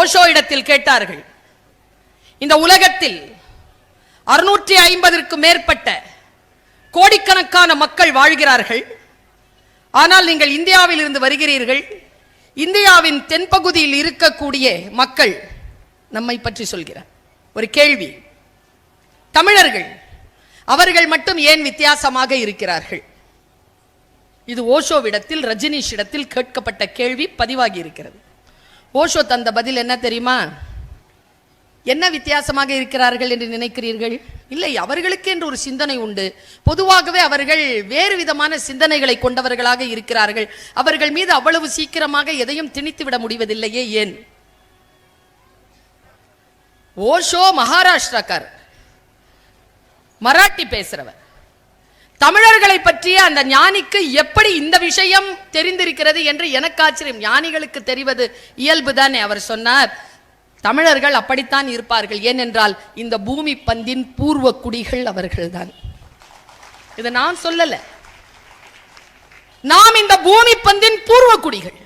ஓஷோ இடத்தில் கேட்டார்கள், இந்த உலகத்தில் 650க்கும் மேற்பட்ட கோடிக்கணக்கான மக்கள் வாழ்கிறார்கள். ஆனால் நீங்கள் இந்தியாவில் இருந்து வருகிறீர்கள். இந்தியாவின் தென்பகுதியில் இருக்கக்கூடிய மக்கள் நம்மை பற்றி சொல்கிறார். ஒரு கேள்வி, தமிழர்கள் அவர்கள் மட்டும் ஏன் வித்தியாசமாக இருக்கிறார்கள்? இது ஓஷோவிடத்தில் ரஜினிஷ் இடத்தில் கேட்கப்பட்ட கேள்வி பதிவாகி இருக்கிறது. ஓஷோ தந்த பதில் என்ன தெரியுமா? என்ன வித்தியாசமாக இருக்கிறார்கள் என்று நினைக்கிறீர்கள்? இல்லை, அவர்களுக்கு என்று ஒரு சிந்தனை உண்டு. பொதுவாகவே அவர்கள் வேறு விதமான சிந்தனைகளை கொண்டவர்களாக இருக்கிறார்கள். அவர்கள் மீது அவ்வளவு சீக்கிரமாக எதையும் திணித்துவிட முடிவதில்லையே, ஏன்? ஓஷோ மகாராஷ்டிராக்கார், மராட்டி பேசுறவர். தமிழர்களை பற்றிய அந்த ஞானிக்கு எப்படி இந்த விஷயம் தெரிந்திருக்கிறது என்று எனக்கு ஆச்சரியம். ஞானிகளுக்கு தெரிவது இயல்புதானே. அவர் சொன்னார், தமிழர்கள் அப்படித்தான் இருப்பார்கள், ஏனென்றால் இந்த பூமி பந்தின் பூர்வ குடிகள் அவர்கள்தான். இதை நான் சொல்லல, நாம் இந்த பூமி பந்தின் பூர்வ குடிகள்.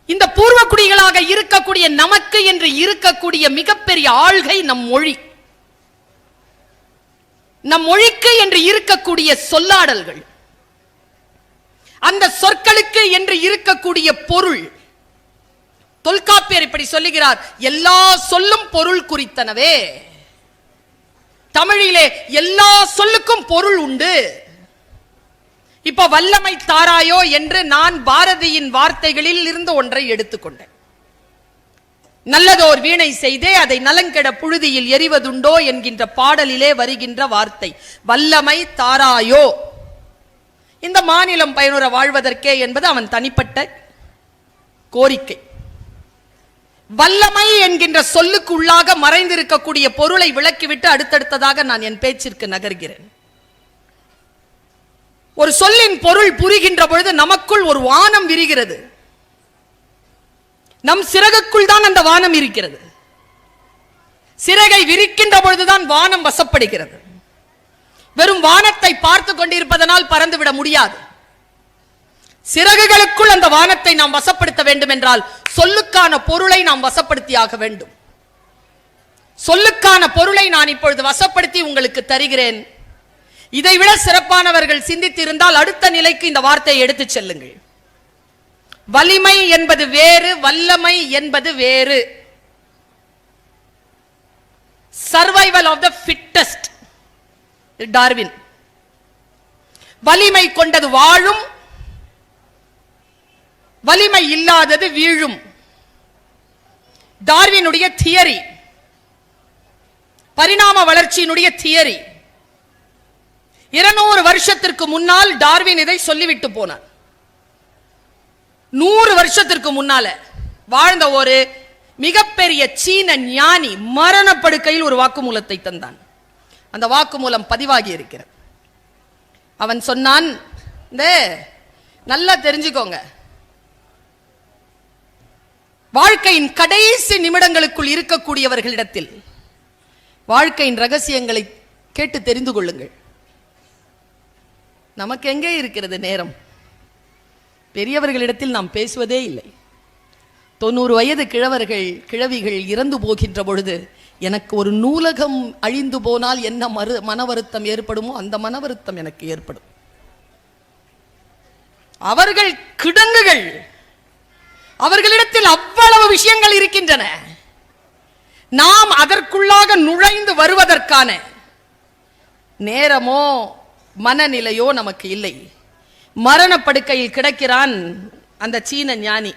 இந்த பூர்வ குடிகளாக இருக்கக்கூடிய நமக்கு என்று இருக்கக்கூடிய மிகப்பெரிய ஆள்கை நம் மொழி. நம் மொழிக்கு என்று இருக்கக்கூடிய சொல்லாடல்கள், அந்த சொற்களுக்கு என்று இருக்கக்கூடிய பொருள். தொல்காப்பியர் இப்படி சொல்லுகிறார், எல்லா சொல்லும் பொருள் குறித்தனவே. தமிழிலே எல்லா சொல்லுக்கும் பொருள் உண்டு. இப்ப வல்லமை தாராயோ என்று நான் பாரதியின் வார்த்தைகளில் இருந்து ஒன்றை எடுத்துக்கொண்டேன். நல்லதோர் வீணை செய்தே அதை நலங்கெட புழுதியில் எறிவதுண்டோ என்கின்ற பாடலிலே வருகின்ற வார்த்தை வல்லமை தாராயோ. இந்த மாநிலம் பயனுற வாழ்வதற்கே என்பது அவன் தனிப்பட்ட கோரிக்கை. வல்லமை என்கின்ற சொல்லுக்கு உள்ளாக மறைந்திருக்கக்கூடிய பொருளை விளக்கிவிட்டு அடுத்தடுத்ததாக நான் என் பேச்சிற்கு நகர்கிறேன். ஒரு சொல்லின் பொருள் புரிகின்ற பொழுது நமக்குள் ஒரு வானம் விரிகிறது. நம் சிறகுக்குள் தான் அந்த வானம் இருக்கிறது. சிறகை விரிக்கின்ற பொழுதுதான் வானம் வசப்படுகிறது. வெறும் வானத்தை பார்த்து கொண்டிருப்பதனால் பறந்துவிட முடியாது. சிறகுகளுக்குள் அந்த வானத்தை நாம் வசப்படுத்த வேண்டும் என்றால் சொல்லுக்கான பொருளை நாம் வசப்படுத்தியாக வேண்டும். சொல்லுக்கான பொருளை நான் இப்பொழுது வசப்படுத்தி உங்களுக்கு தருகிறேன். இதைவிட சிறப்பானவர்கள் சிந்தித்திருந்தால் அடுத்த நிலைக்கு இந்த வார்த்தையை எடுத்து செல்லுங்கள். வலிமை என்பது வேறு, வல்லமை என்பது வேறு. Survival of the fittest, Darwin. வலிமை கொண்டது வாழும், வலிமை இல்லாதது வீழும். டார்வினுடைய தியரி, பரிணாம வளர்ச்சியினுடைய தியரி. 200 வருஷத்திற்கு முன்னால் டார்வின் இதை சொல்லிவிட்டு போனார். 100 வருஷத்திற்கு முன்னால வாழ்ந்த ஒரு மிகப்பெரிய சீன ஞானி மரணப்படுக்கையில் ஒரு வாக்குமூலத்தை தந்தான். அந்த வாக்குமூலம் பதிவாகி இருக்கிறது. அவன் சொன்னான், நல்லா தெரிஞ்சுக்கோங்க, வாழ்க்கையின் கடைசி நிமிடங்களுக்குள் இருக்கக்கூடியவர்களிடத்தில் வாழ்க்கையின் ரகசியங்களை கேட்டு தெரிந்து கொள்ளுங்கள். நமக்கு எங்கே இருக்கிறது நேரம்? பெரியவர்களிடத்தில் நாம் பேசுவதே இல்லை. 90 வயது கிழவிகள் இறந்து போகின்ற பொழுது எனக்கு ஒரு நூலகம் அழிந்து போனால் என்ன மன வருத்தம் ஏற்படுமோ அந்த மன வருத்தம் எனக்கு ஏற்படும். அவர்கள் கிடங்குகள், அவர்களிடத்தில் அவ்வளவு விஷயங்கள் இருக்கின்றன. நாம் அதற்குள்ளாக நுழைந்து வருவதற்கான நேரமோ மனநிலையோ நமக்கு இல்லை. மரணப்படுக்கையில் கிடக்கிறான் அந்த சீன ஞானி.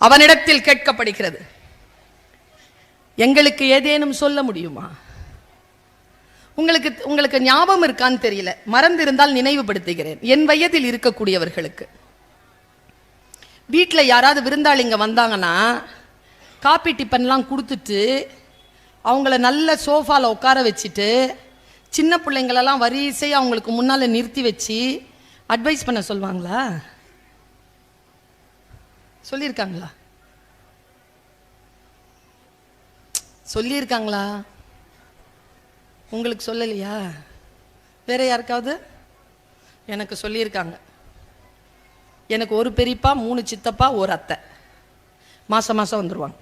அவனிடத்தில் கேட்கப்படுகிறது, எங்களுக்கு ஏதேனும் சொல்ல முடியுமா? உங்களுக்கு ஞாபகம் இருக்கான்னு தெரியல, மறந்திருந்தால் நினைவுபடுத்துகிறேன். என் வயதில் இருக்கக்கூடியவர்களுக்கு வீட்டில் யாராவது விருந்தாளிங்க வந்தாங்கன்னா காப்பி டிஃபன்லாம் கொடுத்துட்டு அவங்கள நல்ல சோஃபாவில் உட்கார வச்சுட்டு சின்ன பிள்ளைங்களெல்லாம் வரிசை அவங்களுக்கு முன்னால் நிறுத்தி வச்சு அட்வைஸ் பண்ண சொல்லுவாங்களா? சொல்லியிருக்காங்களா? சொல்லியிருக்காங்களா? உங்களுக்கு சொல்லலையா? வேற யாருக்காவது? எனக்கு சொல்லியிருக்காங்க. எனக்கு ஒரு பெரியப்பா, 3 சித்தப்பா, ஒரு அத்தை. மாதம் மாதம் வந்துடுவாங்க.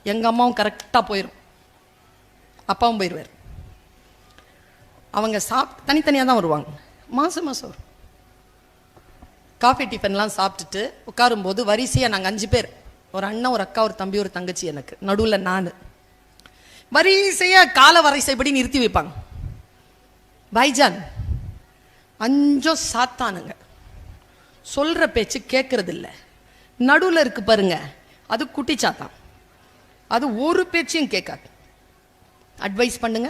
எங்கள் அம்மாவும் கரெக்டாக போயிடும், அப்பாவும் போயிடுவார். அவங்க தனித்தனியாக தான் வருவாங்க, மாதம் மாதம் வரும். காஃபி டிஃபன்லாம் சாப்பிட்டுட்டு உட்காரும்போது வரிசையாக நாங்கள் 5 பேர், ஒரு அண்ணன், ஒரு அக்கா, ஒரு தம்பி, ஒரு தங்கச்சி, எனக்கு நடுவில் நான், வரிசையாக கால வரிசைப்படி நிறுத்தி வைப்பாங்க. பைஜான் 5 சாத்தானுங்க, சொல்கிற பேச்சு கேட்கறது இல்லை. நடுவில் இருக்கு பாருங்க, அது குட்டி சாத்தான், அது ஒரு பேச்சையும் கேட்காது. அட்வைஸ் பண்ணுங்க,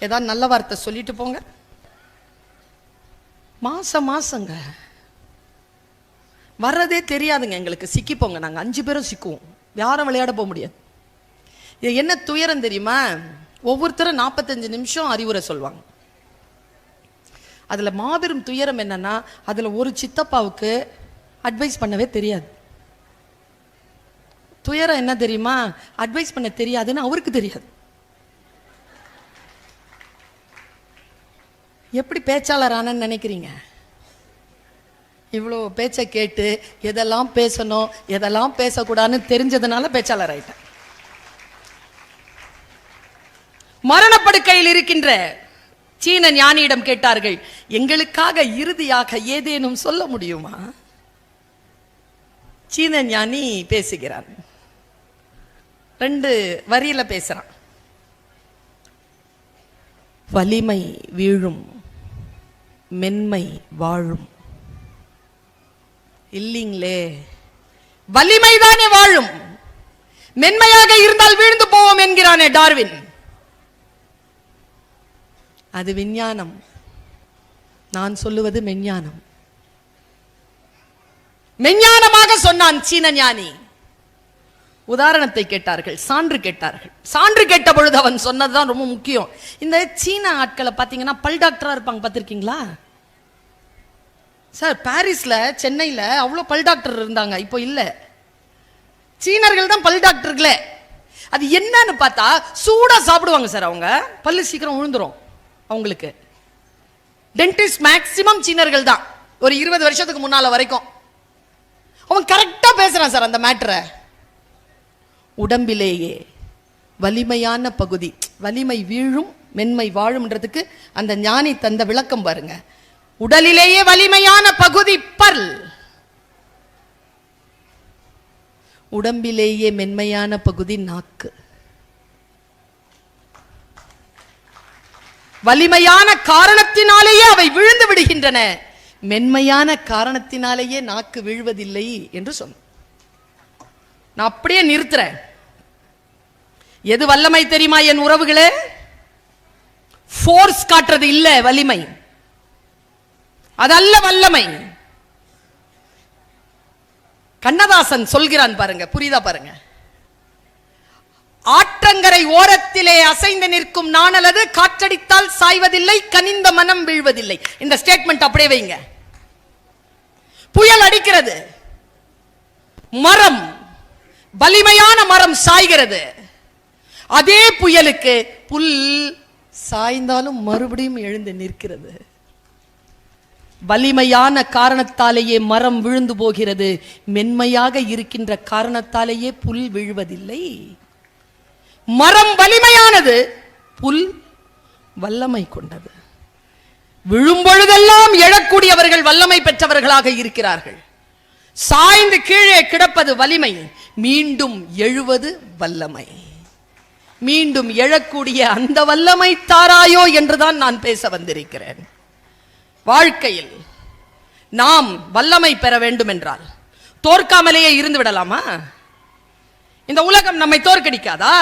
ஏதாவது நல்ல வார்த்தை சொல்லிட்டு போங்க. மாசங்க வர்றதே தெரியாதுங்க எங்களுக்கு, சிக்கிப்போங்க. நாங்கள் 5 பேரும் சிக்குவோம், யாரும் விளையாட போக முடியாது. இது என்ன துயரம் தெரியுமா? ஒவ்வொருத்தரும் 45 நிமிஷம் அறிவுரை சொல்லுவாங்க. அதில் மாபெரும் துயரம் என்னன்னா, அதில் ஒரு சித்தப்பாவுக்கு அட்வைஸ் பண்ணவே தெரியாது. துயரம் என்ன தெரியுமா? அட்வைஸ் பண்ண தெரியாதுன்னு அவருக்கு தெரியாது. எப்படி பேச்சாளர் ஆனன்னு நினைக்கிறீங்க? இவ்வளோ பேச்சை கேட்டு எதெல்லாம் பேசணும் எதெல்லாம் பேசக்கூடாதுன்னு தெரிஞ்சதுனால பேச்சாளர் ஆயிட்டேன். மரணப்படுக்கையில் இருக்கின்ற சீன ஞானியிடம் கேட்டார்கள், எங்களுக்காக இறுதியாக ஏதேனும் சொல்ல முடியுமா? சீன ஞானி பேசுகிறான், 2 வரியில பேசுறான். வலிமை வீழும், மென்மை வாழும். இல்லீங்களே, வலிமைதானே வாழும், மென்மையாக இருந்தால் வீழ்ந்து போவோம் என்கிறானே டார்வின். அது விஞ்ஞானம், நான் சொல்லுவது மெஞ்ஞானம். மெஞ்ஞானமாக சொன்னான் சீன ஞானி. உதாரணத்தை கேட்டார்கள், சான்று கேட்டார்கள். சான்று கேட்ட பொழுது அவன் சொன்னதுதான் ரொம்ப முக்கியம். இந்த சீன ஆட்களை பார்த்தீங்கன்னா பல் டாக்டரா இருப்பாங்க, பார்த்திருக்கீங்களா சார்? பாரிஸ்ல, சென்னையில அவ்வளோ பல் டாக்டர் இருந்தாங்க, இப்போ இல்லை. சீனர்கள் தான் பல் டாக்டர்களே. அது என்னன்னு பார்த்தா சூடா சாப்பிடுவாங்க சார். அவங்க பல்லு சீக்கிரம் விழுந்துரும் அவங்களுக்கு. டென்டிஸ்ட் மேக்சிமம் சீனர்கள் தான், ஒரு 20 வருஷத்துக்கு முன்னால வரைக்கும். அவன் கரெக்டா பேசுறான் சார் அந்த மேட்டரை. உடம்பிலேயே வலிமையான பகுதி, வலிமை வீழும் மென்மை வாழும்ன்றதுக்கு அந்த ஞானி தந்த விளக்கம் பாருங்க. உடலிலேயே வலிமையான பகுதி பல், உடம்பிலேயே மென்மையான பகுதி நாக்கு. வலிமையான காரணத்தினாலேயே அவை விழுந்து விடுகின்றன, மென்மையான காரணத்தினாலேயே நாக்கு விழுவதில்லை என்று சொன்ன. நான் அப்படியே நிறுத்துறேன். எது வல்லமை தெரியுமா என் உறவுகளே? ஃபோர்ஸ் காட்டுறது இல்ல வலிமை, அதல்ல வல்லமை. கண்ணதாசன் சொல்கிறான் பாருங்க, புரியுதா பாருங்க. ஆற்றங்கரை ஓரத்திலே அசைந்து நிற்கும் நாணலது காற்றடித்தால் சாய்வதில்லை, கனிந்த மனம் வீழ்வதில்லை. இந்த ஸ்டேட்மெண்ட் அப்படியே வைங்க. புயல் அடிக்கிறது, மரம், வலிமையான மரம் சாய்கிறது. அதே புயலுக்கு புல் சாய்ந்தாலும் மறுபடியும் எழுந்து நிற்கிறது. வலிமையான காரணத்தாலேயே மரம் விழுந்து போகிறது, மென்மையாக இருக்கின்ற காரணத்தாலேயே புல் விழுவதில்லை. மரம் வலிமையானது, புல் வல்லமை கொண்டது. விழும்பொழுதெல்லாம் எழக்கூடியவர்கள் வல்லமை பெற்றவர்களாக இருக்கிறார்கள். சாய்ந்து கீழே கிடப்பது வலிமை, மீண்டும் எழுவது வல்லமை. மீண்டும் எழக்கூடிய அந்த வல்லமை தாராயோ என்றுதான் நான் பேச வந்திருக்கிறேன். வாழ்க்கையில் நாம் வல்லமை பெற வேண்டும் என்றால் தோற்காமலேயே இருந்து விடலாமா? இந்த உலகம் நம்மை தோற்கடிக்காதா?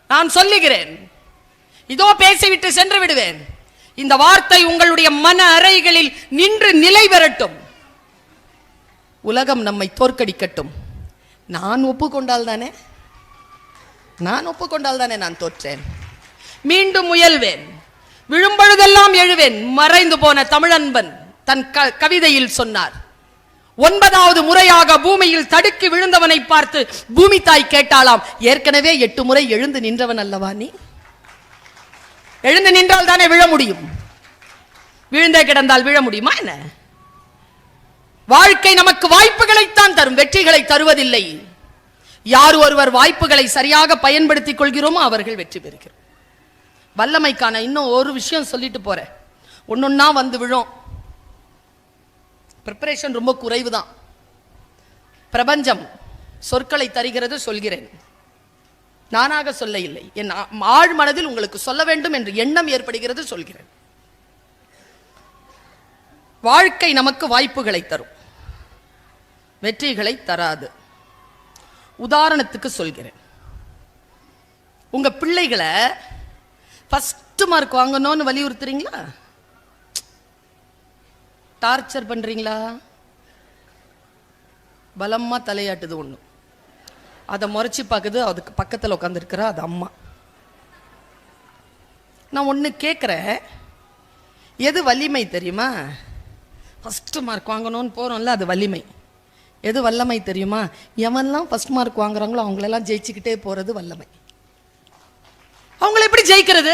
நான் சொல்லுகிறேன், இதோ பேசிவிட்டு சென்று விடுவேன். இந்த வார்த்தை உங்களுடைய மன அறைகளில் நின்று நிலை பெறட்டும். உலகம் நம்மை தோற்கடிக்கட்டும். நான் ஒப்புக்கொண்டால் தானே நான் தோற்றேன். மீண்டும் முயல்வேன், விழும்பொழுதெல்லாம் எழுவேன். மறைந்து போன தமிழன்பன் தன் கவிதையில் சொன்னார், 9வது முறையாக பூமியில் தடுக்கி விழுந்தவனை பார்த்து பூமி தாய் கேட்டாலாம், ஏற்கனவே 8 முறை எழுந்து நின்றவன் அல்லவா நீ? எழுந்து நின்றால் தானே விழ முடியும், விழுந்தே கிடந்தால் விழ முடியுமா என்ன? வாழ்க்கை நமக்கு வாய்ப்புகளைத்தான் தரும், வெற்றிகளை தருவதில்லை. யார் ஒருவர் வாய்ப்புகளை சரியாக பயன்படுத்திக் கொள்கிறோமோ அவர்கள் வெற்றி பெறுகிறோம். வல்லமைக்கான இன்னும் ஒரு விஷயம் சொல்லிட்டு போறேன், ஒன்னொன்னா வந்து விழும். பிரிப்பரேஷன் ரொம்ப குறைவு தான். பிரபஞ்சம் சொற்களை தருகிறது, சொல்கிறேன். நானாக சொல்ல இல்லை, என் ஆழ் மனதில் உங்களுக்கு சொல்ல வேண்டும் என்று எண்ணம் ஏற்படுகிறது, சொல்கிறேன். வாழ்க்கை நமக்கு வாய்ப்புகளை தரும், வெற்றிகளை தராது. உதாரணத்துக்கு சொல்கிறேன், உங்க பிள்ளைகளை ஃபர்ஸ்ட் மார்க் வாங்கணும்னு வலியுறுத்துறீங்களா, டார்ச்சர் பண்றீங்களா? பலமா தலையாட்டுது ஒண்ணு, அதை முறைச்சி பார்க்குது, அதுக்கு பக்கத்தில் உட்காந்துருக்கிற அது அம்மா. நான் ஒன்று கேட்குறேன், எது வலிமை தெரியுமா? ஃபஸ்ட்டு மார்க் வாங்கணும்னு போகிறோம்ல, அது வலிமை. எது வல்லமை தெரியுமா? எவன்லாம் ஃபஸ்ட் மார்க் வாங்குறாங்களோ அவங்களெல்லாம் ஜெயிச்சுக்கிட்டே போகிறது வல்லமை. அவங்கள எப்படி ஜெயிக்கிறது?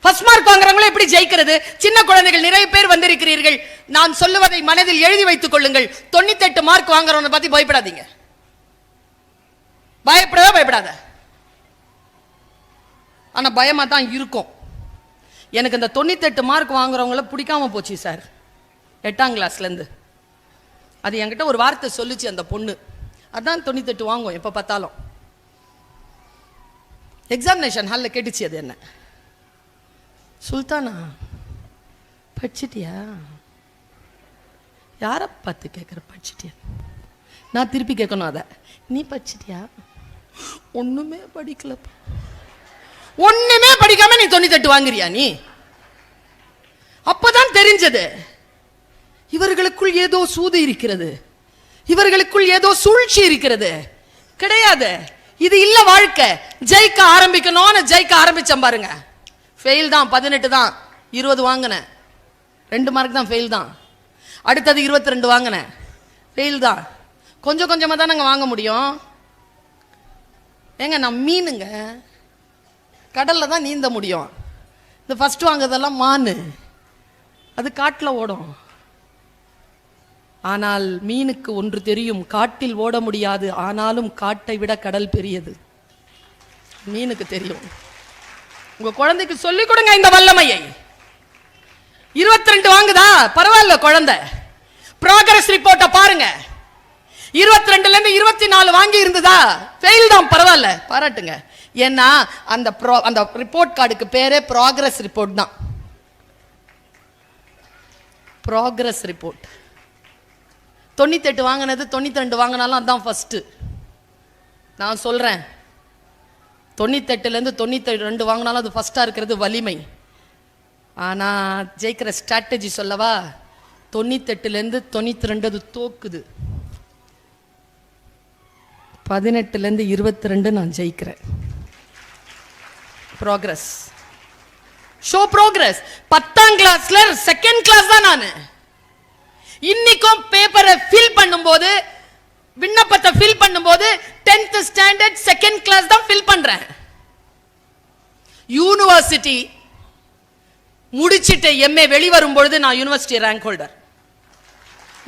ஃபர்ஸ்ட் மார்க் வாங்குறவங்கள எப்படி ஜெயிக்கிறது? சின்ன குழந்தைகள் நிறைய பேர் வந்திருக்கிறீர்கள், நான் சொல்லுவதை மனதில் எழுதி வைத்துக் கொள்ளுங்கள். 98 மார்க் வாங்குறவனை பற்றி பயப்படாதீங்க. பயப்படாத. ஆனா பயமா தான் இருக்கும். எனக்கு இந்த 98 மார்க் வாங்குறவங்கள பிடிக்காம போச்சு சார், 8ஆம் கிளாஸ்ல இருந்து. அது என்கிட்ட ஒரு வார்த்தை சொல்லுச்சு அந்த பொண்ணு, அதான் 98 வாங்குவோம் எப்ப பார்த்தாலும். எக்ஸாமினேஷன் ஹால்ல கேட்டுச்சு அது என்ன, சுல்தானா படிச்சிட்டியா? யாரை பார்த்து கேட்குற படிச்சிட்டியா? நான் திருப்பி கேட்கணும் அதை, நீ படிச்சிட்டியா? ஒண்ணுமே படிக்கல. ஒண்ணுமே படிக்காம நீ 98 வாங்குறியா நீ? அப்பதான் தெரிஞ்சது இவர்களுக்குள் ஏதோ சூது இருக்கிறது, இவர்களுக்குள் ஏதோ சூழ்ச்சி இருக்கிறது. கிடையாது, இது இல்ல வாழ்க்கை. ஜெயிக்க ஆரம்பிக்கணும்னு ஜெயிக்க ஆரம்பிச்சேன் பாருங்க, ஃபெயில் தான். 18 தான், 20 வாங்கினேன், 2 மார்க் தான் ஃபெயில் தான். அடுத்தது 22 வாங்கினேன், ஃபெயில் தான். கொஞ்சம் கொஞ்சமாக தான் நாங்கள் வாங்க முடியும். ஏங்க நான் மீனுங்க, கடலில் தான் நீந்த முடியும். இந்த ஃபஸ்ட்டு வாங்குறதெல்லாம் மானு, அது காட்டில் ஓடும். ஆனால் மீனுக்கு ஒன்று தெரியும், காட்டில் ஓட முடியாது, ஆனாலும் காட்டை விட கடல் பெரியது. மீனுக்கு தெரியும். உங்க குழந்தைக்கு சொல்லிக் கொடுங்க இந்த வல்லமையை. 22 வாங்குதா, பரவாயில்ல குழந்தை. ப்ராக்ரஸ் ரிப்போர்ட்டை பாருங்க, 22ல இருந்து 24 வாங்கி இருந்ததா, ஃபெயில் தான், பரவாயில்ல, பாராட்டுங்க. ஏன்னா அந்த ரிப்போர்ட் கார்டுக்கு பேரே ப்ராக்ரஸ் ரிப்போர்ட் தான். Progress report. 98 வாங்கினது 92 வாங்கினாலும் அதான் ஃபர்ஸ்ட். நான் சொல்றேன், 98ல இருந்து 92 வாங்கினாலும் அது ஃபர்ஸ்டா இருக்கிறது வலிமை. ஆனா ஜெயிக்கிற ஸ்ட்ராட்டஜி சொல்லவா, 98ல இருந்து 92 அது தோக்குது, 18ல இருந்து 22 நான் ஜெயிக்கிறேன். Progress, show progress. 10ஆம் கிளாஸ்ல செகண்ட் கிளாஸ் தான் நான். இன்னைக்கும் பேப்பரை ஃபில் பண்ணும்போது, விண்ணப்பத்தை ஃபில் பண்ணும்போது 10th ஸ்டாண்டர்ட் செகண்ட் கிளாஸ் தான் ஃபில் பண்றேன். யூனிவர்சிட்டி முடிச்சிட்டு எம்ஏ வெளிவரும் பொழுது நான் யூனிவர்சிட்டி ரேங்க் ஹோல்டர்.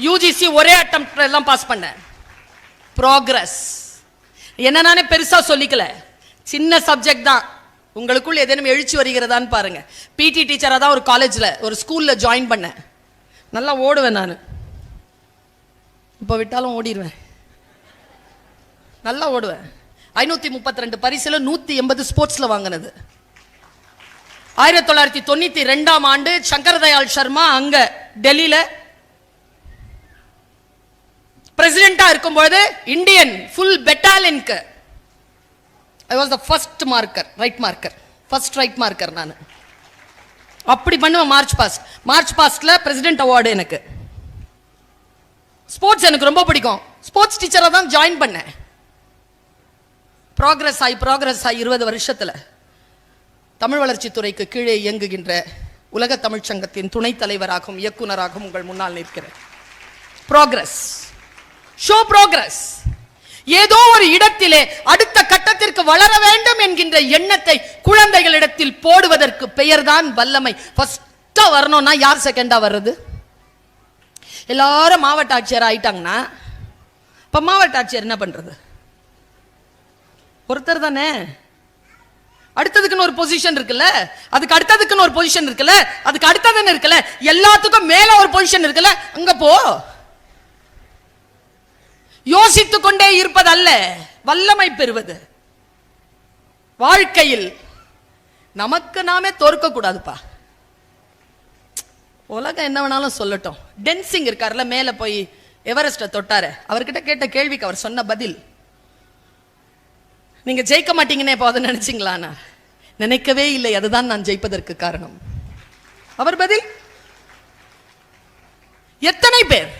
யூஜிசி ஒரே அட்டெம்ப்ட்ல எல்லாம் பாஸ் பண்ணேன். ப்ராக்ரஸ். என்ன நானே பெருசா சொல்லிக்கல, சின்ன சப்ஜெக்ட் தான். உங்களுக்குள் ஏதேனும் எழுச்சி வருகிறதான்னு பாருங்க. பிடி டீச்சரா தான் ஒரு காலேஜ்ல ஒரு ஸ்கூல்ல ஜாயின் பண்ணேன். நல்லா ஓடுவேன் நான், இப்போ விட்டாலும் ஓடிடுவேன், நல்லா ஓடுவேன். 532 பரிசுல 180 ஸ்போர்ட்ஸ்ல வாங்கினது. 1992ஆம் ஆண்டு சங்கர் தயாள் சர்மா அங்க டெல்லியில பிரசிடென்டா இருக்கும்போது இந்தியன் ஃபுல் பெட்டாலியனுக்கு I was the first marker, right marker, first right marker நான். அப்படி பண்ணுவேன். மார்ச் பாஸ்ட்ல பிரசிடென்ட் அவார்டு எனக்கு. ஸ்போர்ட்ஸ் எனக்கு ரொம்ப பிடிக்கும். ஸ்போர்ட்ஸ் டீச்சரா தான் ஜாயின் பண்ணேன். ப்ராக்ரஸ் ஆகி 20 வருஷத்துல தமிழ் வளர்ச்சி துறைக்கு கீழே இயங்குகின்ற உலக தமிழ்ச் சங்கத்தின் துணைத் தலைவராகவும் இயக்குனராகவும் உங்கள் முன்னால் நிற்கிறேன். Progress, show progress. ஏதோ ஒரு இடத்திலே அடுத்த கட்டத்திற்கு வளர வேண்டும் என்கின்ற எண்ணத்தை குழந்தைகளிடத்தில் போடுவதற்கு பெயர்தான் வல்லமை. ஃபர்ஸ்டா வரணும்னா யார் செகண்டா வர்றது? எல்லாரும் மாவட்ட ஆட்சியர் ஆயிட்டாங்கன்னா இப்ப மாவட்ட ஆட்சியர் என்ன பண்றது? ஒருத்தர் தானே. அடுத்ததுக்குன்னு ஒரு பொசிஷன் இருக்குல்ல, அதுக்கு அடுத்ததுக்குன்னு ஒரு பொசிஷன் இருக்குல்ல, அதுக்கு அடுத்ததுன்னு இருக்குல்ல, எல்லாத்துக்கும் மேல ஒரு பொசிஷன் இருக்குல்ல, அங்க போ. யோசித்துக் கொண்டே இருப்பது அல்ல வல்லமை பெறுவது. வாழ்க்கையில் நமக்கு நாமே தோற்க கூடாதுப்பா. உலகம் என்ன வேணாலும் சொல்லட்டும். டென்சிங் இருக்காருல, மேல போய் எவரெஸ்ட தொட்டாரு, அவர்கிட்ட கேட்ட கேள்விக்கு அவர் சொன்ன பதில், நீங்க ஜெயிக்க மாட்டீங்கன்னே இப்போ அதை நினைச்சீங்களா? நான் நினைக்கவே இல்லை, அதுதான் நான் ஜெயிப்பதற்கு காரணம். அவர் பதில். எத்தனை பேர்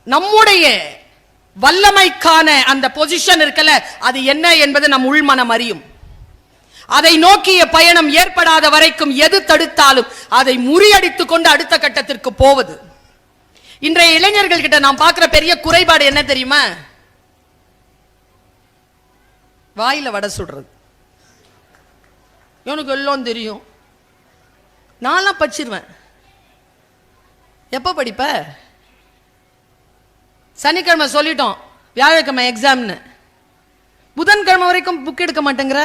நம்முடைய வல்லமைக்கான அந்த பொசிஷன் இருக்கல, அது என்ன என்பது நம் உள்மனம் அறியும். அதை நோக்கிய பயணம் ஏற்படாத வரைக்கும் எது தடுத்தாலும் அதை முறியடித்துக் கொண்டு அடுத்த கட்டத்திற்கு போவது. இன்றைய இளைஞர்கள் கிட்ட நாம் பார்க்கிற பெரிய குறைபாடு என்ன தெரியுமா? வாயில வடை சுடுறது. எனக்கு எல்லாம் தெரியும், நான்லாம் படிச்சிருவேன். எப்ப படிப்ப? சனிக்கிழமை சொல்லிட்டோம் வியாழக்கிழமை எக்ஸாம்னு, புதன்கிழமை வரைக்கும் புக் எடுக்க மாட்டேங்கிற.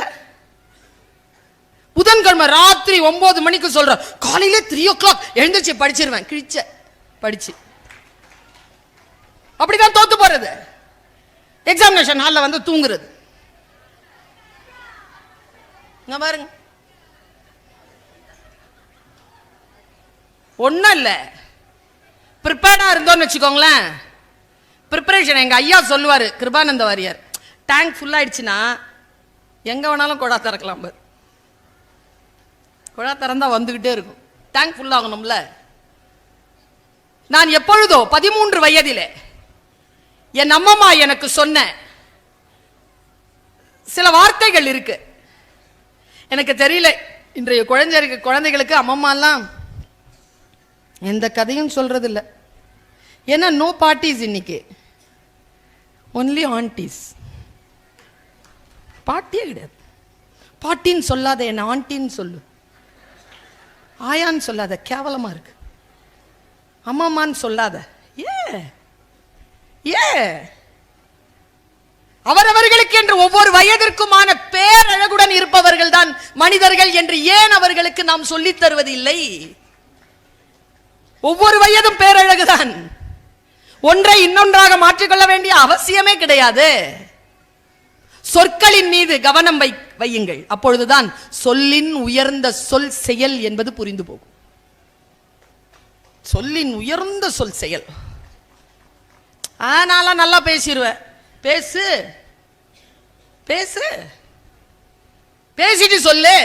புதன்கிழமை ராத்திரி 9 மணிக்கு சொல்ற, காலையில 3 o'clock எழுந்திருச்சு படிச்சிருவேன். கிழிச்ச படிச்சு அப்படிதான் தோத்து போறது. எக்ஸாமினேஷன் ஹால்ல வந்து தூங்குறது. பாருங்க, ஒன்னும் இல்ல, ப்ரிப்பேர்டா இருந்தோம்னு வச்சுக்கோங்களேன். ப்ரிப்பரேஷன் எங்க ஐயா சொல்லுவாரு, கிருபானந்த வாரியார், டேங்க் ஃபுல் ஆயிடுச்சுன்னா எங்க வேணாலும் குழா திறக்கலாம். குழா திறந்தா வந்துகிட்டே இருக்கும். டேங்க் ஃபுல் ஆகணும்ல. நான் எப்பொழுதோ 13 வயதிலே என் அம்மம்மா எனக்கு சொன்ன சில வார்த்தைகள் இருக்கு. எனக்கு தெரியல, இன்றைய குழந்தைகளுக்கு அம்மம்மா எல்லாம் எந்த கதையும் சொல்றது இல்லை. ஏன்னா நோ பார்ட்டிஸ், இன்னைக்கு ஒன்லி ஆன்டிஸ். பாட்டியே கிடையாது. பாட்டின்னு சொல்லாத, என்ன ஆண்டின்னு சொல்லு. ஆயான்னு சொல்லாத, கேவலமா இருக்கு. அம்மாமான்னு சொல்லாத. அவரவர்களுக்கு என்று ஒவ்வொரு வயதிற்குமான பேரழகுடன் இருப்பவர்கள் தான் மனிதர்கள் என்று ஏன் அவர்களுக்கு நாம் சொல்லித் தருவது இல்லை? ஒவ்வொரு வயதும் பேரழகுதான். ஒன்றை இன்னொன்றாக மாற்றிக்கொள்ள வேண்டிய அவசியமே கிடையாது. சொற்களின் மீது கவனம் வையுங்கள். அப்பொழுதுதான் சொல்லின் உயர்ந்த சொல் செயல் என்பது புரிந்து போகும். சொல்லின் உயர்ந்த சொல் செயல். நான்லாம் நல்லா பேசிடுவேன். பேசு பேசு, பேசிட்டு சொல்லு.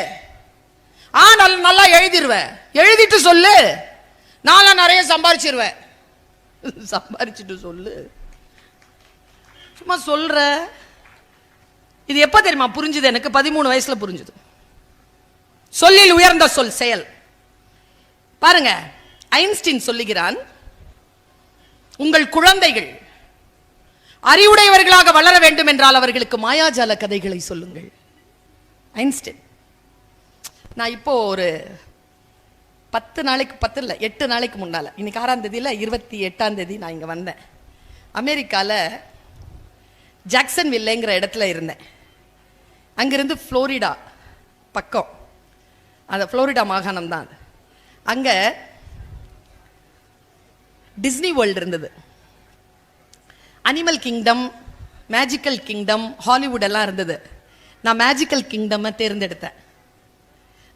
நல்லா எழுதிடுவேன். எழுதிட்டு சொல்லு. நான்லாம் நிறைய சம்பாரிச்சிருவேன். சம்பாரிச்சுட்டு சொல்லு. சும்மா சொல்ற. இது எப்ப தெரியுமா புரிஞ்சுது? எனக்கு 13 வயசுல புரிஞ்சுது. சொல்லில் உயர்ந்த சொல் செயல். பாருங்க, ஐன்ஸ்டீன் சொல்லுகிறான், உங்கள் குழந்தைகள் அறிவுடையவர்களாக வளர வேண்டும் என்றால் அவர்களுக்கு மாயாஜால கதைகளை சொல்லுங்கள். ஐன்ஸ்டீன். நான் இப்போ ஒரு 8 நாளைக்கு முன்னால, இன்னைக்கு 6ஆம் தேதியில 28ஆம் தேதி நான் இங்க வந்தேன். அமெரிக்கால ஜாக்சன் வில்லேங்கிற இடத்துல இருந்தேன். அங்கிருந்து புளோரிடா பக்கம், அந்த புளோரிடா மாகாணம் தான். அங்க டிஸ்னி வேர்ல்டு இருந்தது. Animal kingdom, magical kingdom, Hollywood எல்லாம் இருந்தது. நான் மேஜிக்கல் கிங்டம் தேர்ந்தெடுத்தேன்.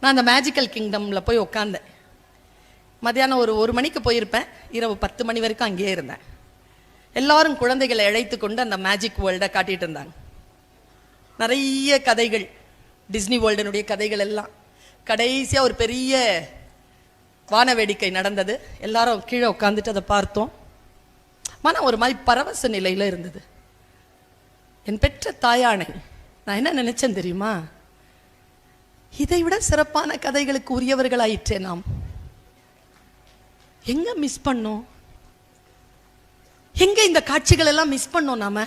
நான் அந்த மேஜிக்கல் கிங்டம்ல போய் உட்காந்தேன். மதியானம் ஒரு 1 மணிக்கு போயிருப்பேன். இரவு 10 மணி வரைக்கும் அங்கேயே இருந்தேன். எல்லாரும் குழந்தைகளை அழைத்து கொண்டு அந்த மேஜிக் வேர்ல்டை காட்டிட்டு இருந்தாங்க. நிறைய கதைகள், டிஸ்னி வேர்ல்டனுடைய கதைகள் எல்லாம். கடைசியா ஒரு பெரிய வான வேடிக்கை நடந்தது. எல்லாரும் கீழே உட்காந்துட்டு அதை பார்த்தோம். மனம் ஒரு மாதிரி பரவச நிலையில இருந்தது. என் பெற்ற தாயானை நான் என்ன நினைச்சேன் தெரியுமா? இதை விட சிறப்பான கதைகளுக்கு உரியவர்களாயிற்றே நாம். எங்க மிஸ் பண்ணோம்? எங்க இந்த காட்சிகள் எல்லாம் மிஸ் பண்ணோம் நாம?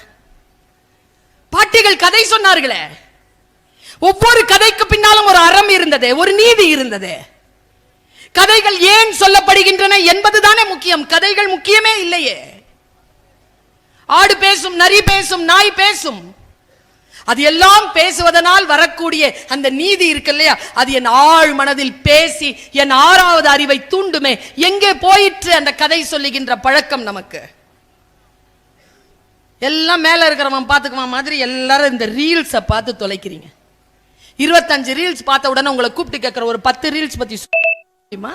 பாட்டிகள் கதை சொன்னார்களே, ஒவ்வொரு கதைக்கு பின்னாலும் ஒரு அறம் இருந்தது, ஒரு நீதி இருந்தது. கதைகள் ஏன் சொல்லப்படுகின்றன என்பதுதானே முக்கியம். முக்கியம், கதைகள் முக்கியமே இல்லையே. ஆடு பேசும், நரி பேசும், நாய் பேசும். அது எல்லாம் பேசுவதனால் வரக்கூடிய அந்த நீதி இருக்கு இல்லையா, அது என் ஆழ் மனதில் பேசி என் ஆறாவது அறிவை தூண்டுமே. எங்கே போயிற்று அந்த கதை சொல்லுகின்ற பழக்கம் நமக்கு? எல்லாம் மேல இருக்கிறவன் பார்த்துக்குவான் மாதிரி எல்லாரும் இந்த ரீல்ஸை பார்த்து தொலைக்கிறீங்க. 25 ரீல்ஸ் பார்த்த உடனே உங்களை கூப்பிட்டு கேட்கிற ஒரு 10 ரீல்ஸ் பத்தி சொல்லுமா?